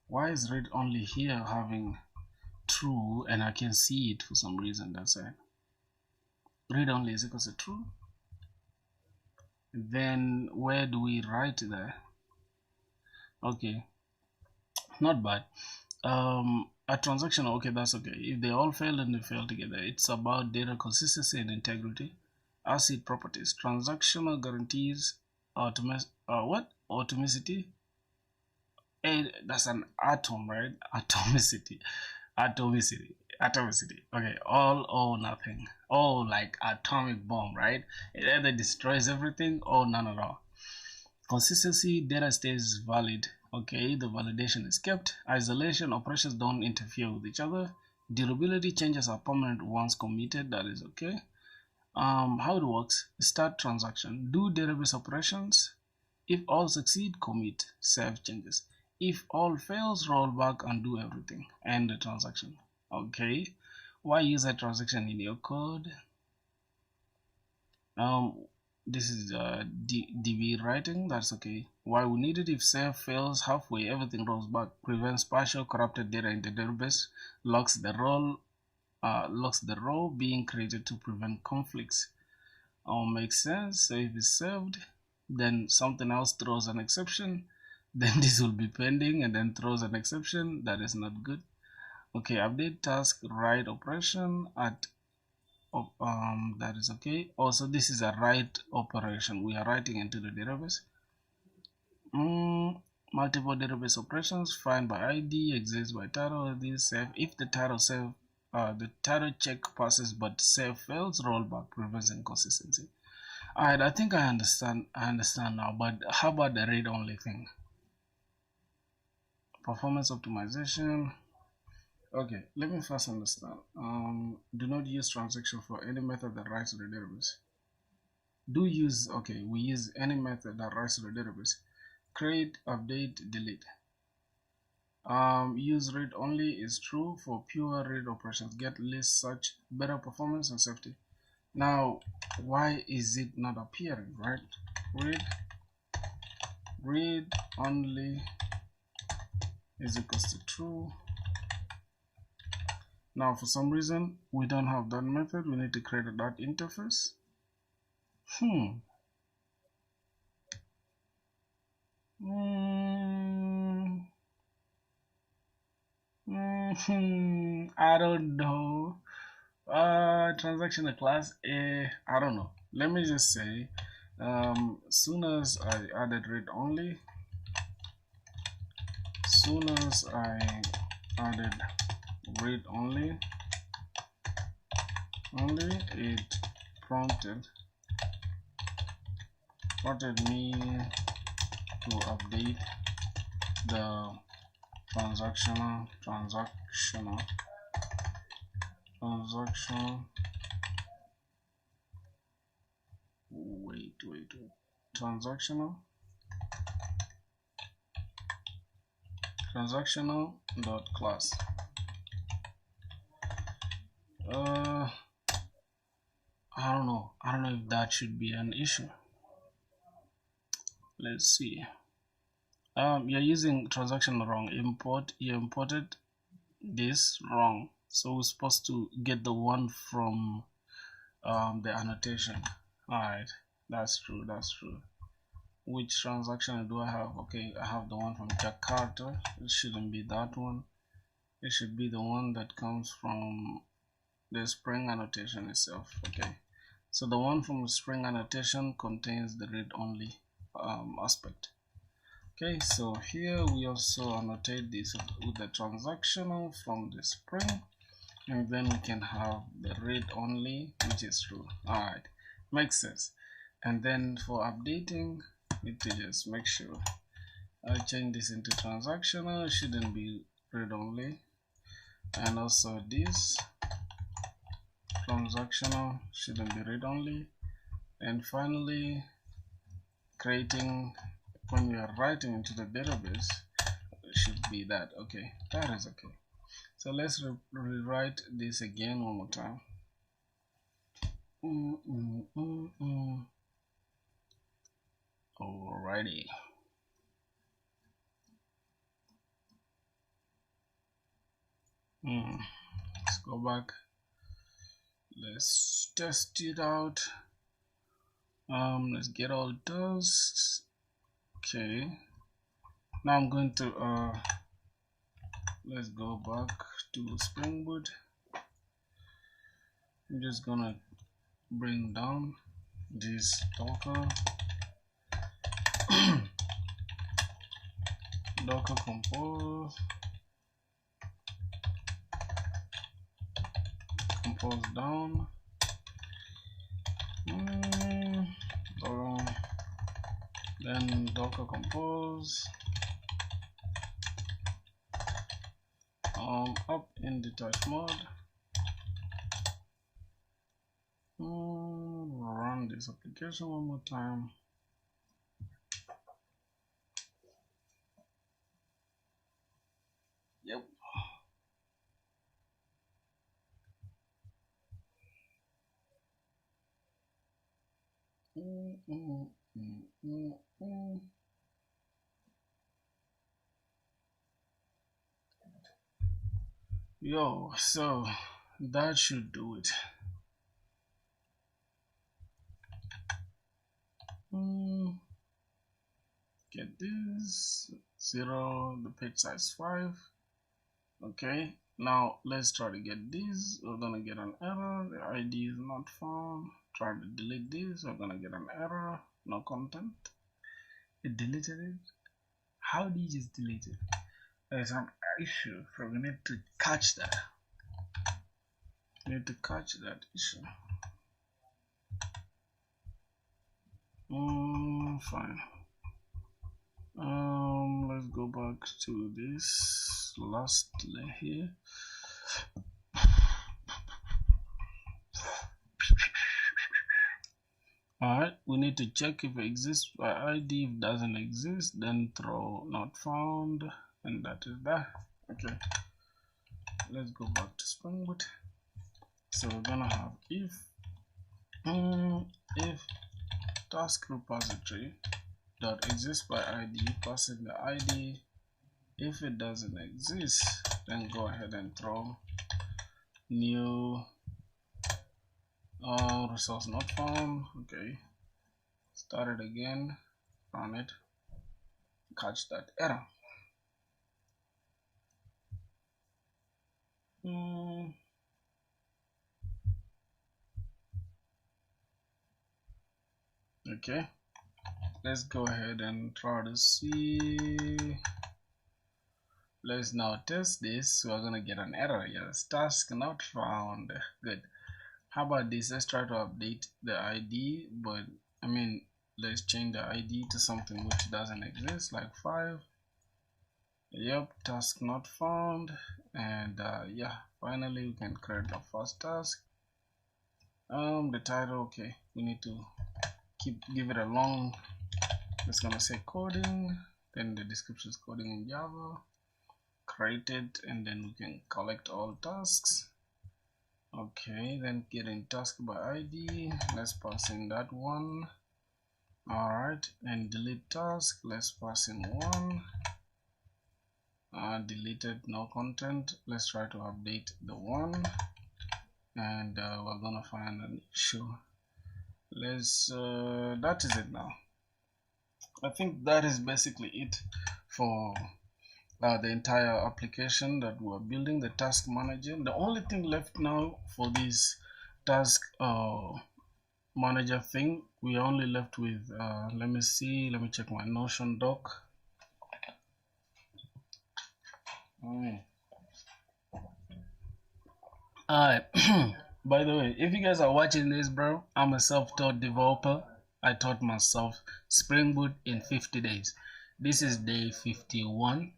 Why is read only here having true and I can see it for some reason? That's it. Read only is equals to true. Then where do we write there? Okay, not bad. A transaction, okay, that's okay. If they all fail, then they fail together. It's about data consistency and integrity. ACID properties, transactional guarantees, atomicity. That's an atom, right? Atomicity. Okay, all or nothing. All like atomic bomb, right? It either destroys everything or none at all. Consistency, data stays valid. Okay, the validation is kept. Isolation, operations don't interfere with each other. Durability, changes are permanent once committed. That is okay. How it works: start transaction, do database operations. If all succeed, commit, save changes. If all fails, roll back and do everything. End the transaction. Okay. Why use a transaction in your code? This is DB writing. That's okay. Why we need it: if save fails halfway, everything rolls back. Prevents partial corrupted data in the database. Locks the row being created to prevent conflicts. Makes sense. So if it's saved, then something else throws an exception, then this will be pending and then throws an exception. That is not good. Okay, update task write operation at that is okay. Also, this is a write operation. We are writing into the database. Multiple database operations: find by ID, exist by title, this save. If the title save, the title check passes but save fails, rollback, prevents inconsistency. Alright, I think I understand now, but how about the read only thing? Performance optimization. Okay, let me first understand. Do not use transaction for any method that writes to the database. We use any method that writes to the database. Create, update, delete. Use read only is true for pure read operations. Get, list, search, better performance and safety. Now, why is it not appearing, right? Read only is equals to true. Now, for some reason, we don't have that method. We need to create a dot interface. I don't know. Transactional class, I don't know. Let me just say, soon as I added read only, it prompted me to update the transactional transactional dot class. I don't know if that should be an issue. Let's see. You're using transaction wrong. You imported this wrong, so we're supposed to get the one from the annotation. Alright, that's true. Which transaction do I have? Okay, I have the one from Jakarta. It shouldn't be that one. It should be the one that comes from the Spring annotation itself. Okay, so the one from the Spring annotation contains the read only aspect. Okay, so here we also annotate this with the transactional from the Spring, and then we can have the read only, which is true. Alright, makes sense. And then for updating, need to just make sure I change this into transactional. It shouldn't be read only. and also this transactional shouldn't be read only, and finally creating when we are writing into the database it should be that. Okay, that is okay. So let's rewrite this again one more time. Alrighty. Let's go back. Let's test it out. Let's get all those. Okay. Now I'm going to let's go back to Spring Boot. I'm just gonna bring down this Docker Docker compose down. Then Docker compose up in detach mode. Run this application one more time. Yep. Yo, so that should do it. Get this 0, the page size 5. Okay, now let's try to get this. We're gonna get an error, the ID is not found. Try to delete this, we're gonna get an error, no content. It deleted it. How did you just delete it? There's an issue, so we need to catch that. We need to catch that issue. Fine. Let's go back to this last layer here. Alright, we need to check if it exists by ID. If it doesn't exist, then throw not found, and that is that. Okay, let's go back to Spring Boot. So we're gonna have if task repository dot exist by ID, pass in the ID. If it doesn't exist, then go ahead and throw new resource not found. Okay, start it again, run it, catch that error. Okay, let's go ahead and try to see. Let's now test this. We're gonna get an error. Yes, task not found. Good. How about this? Let's try to update the ID, but I mean, let's change the ID to something which doesn't exist, like 5. Yep, task not found. And yeah, finally we can create the first task. The title, okay, we need to give it a long, it's gonna say coding, then the description is coding in Java, create it, and then we can collect all tasks. Okay, then getting task by ID, let's pass in that one. Alright, and delete task, let's pass in 1. Deleted, no content. Let's try to update the 1, and we're gonna find an issue. Let's that is it now. I think that is basically it for the entire application that we're building, the task manager. The only thing left now for this task manager thing, we are only left with let me check my Notion doc. Alright. By the way, if you guys are watching this, bro, I'm a self-taught developer. I taught myself Spring Boot in 50 days. This is day 51,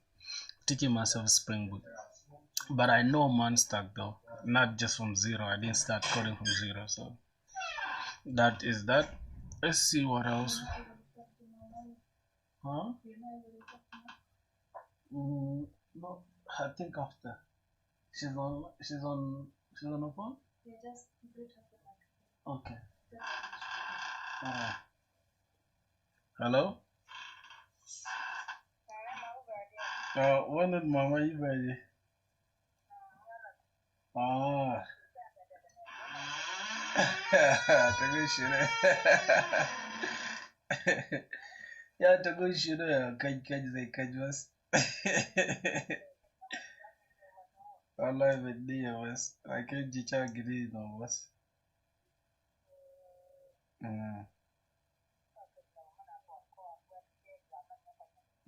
teaching myself Spring Boot. But I know Monstack though, not just from zero. I didn't start coding from zero, so that is that. Let's see what else. Huh? No, I think after. She's on. She's on. She's on the phone. Okay. Hello. When did Mama you ready? Ah. Take a shit. Yeah, take a shit. Catch the catch was. Allah with the was. I can't teach her green no was. Mm.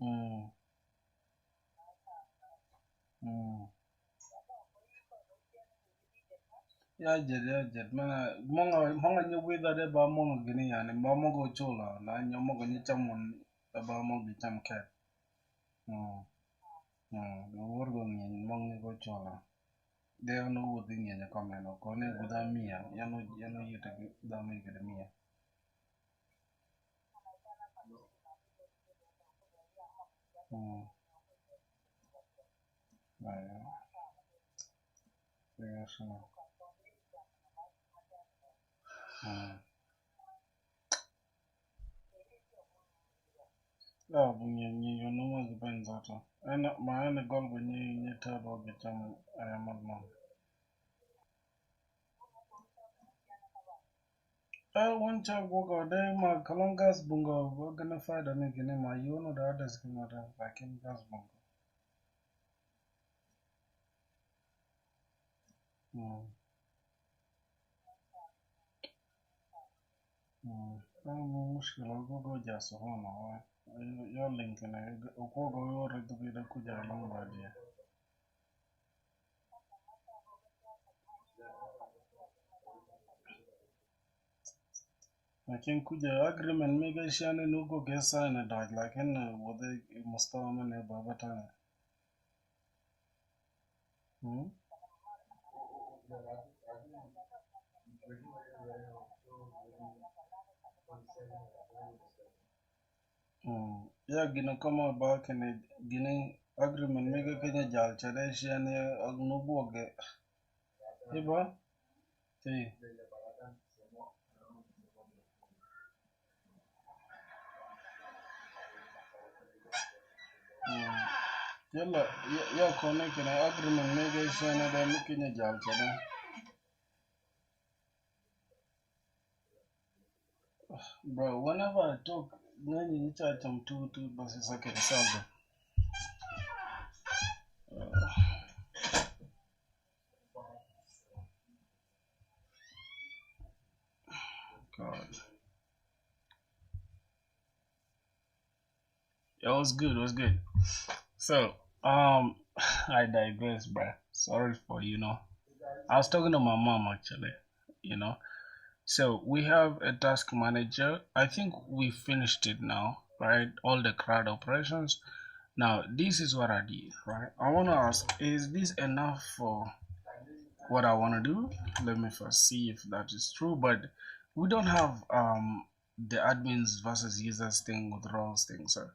Mm. Mm. Ya jet mana monga nyu wida de ba monga gini yani ba monga chola na nyu monga ni chamon da ba monga cham ket. No worgo ni monga go chola. De no wudi ni ya kame no ko ne guda mia ya no yita da me gida mia. Yes, no. Bunye ni yo no mo ben zato. Ana gol bunye ni ta do be cham ayamad no. One child walk out there, my Kalongas bungo, we're gonna find a make in my you know the others come out like in gas bungo. مشكلة go just home. Your link and I go over to be the Kuja long body. I can Kuja agreement make a shiny no go get sign a dog like in what they must have a babatana. Yeah, gonna come out back and gonna agreement make a Kenya jal challenge and no boge. Eba, hey. Yeah, connect an agreement make a shine and I'm looking at jal challenge. Bro, whenever I talk, then you charge them two buses I can sell them. God. Yeah, it was good. So, I digress, bruh. Sorry for, I was talking to my mom actually, So we have a task manager. I think we finished it now, right? All the CRUD operations. Now, this is what I did, right? I want to ask, is this enough for what I want to do? Let me first see if that is true, but we don't have the admins versus users thing with roles thing, so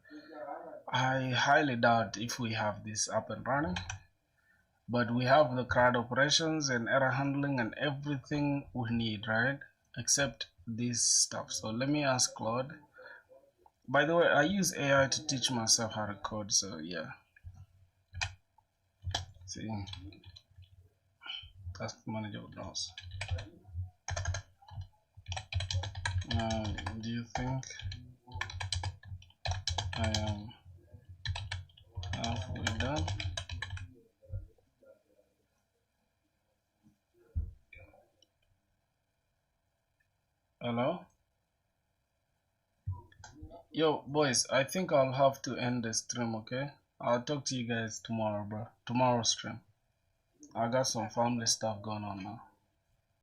I highly doubt if we have this up and running, but we have the CRUD operations and error handling and everything we need, right? Except this stuff. So let me ask Claude. By the way, I use AI to teach myself how to code, so yeah. See, task manager knows. Do you think I am halfway done? Hello? Yo, boys, I think I'll have to end the stream, okay? I'll talk to you guys tomorrow, bro. Tomorrow's stream. I got some family stuff going on now.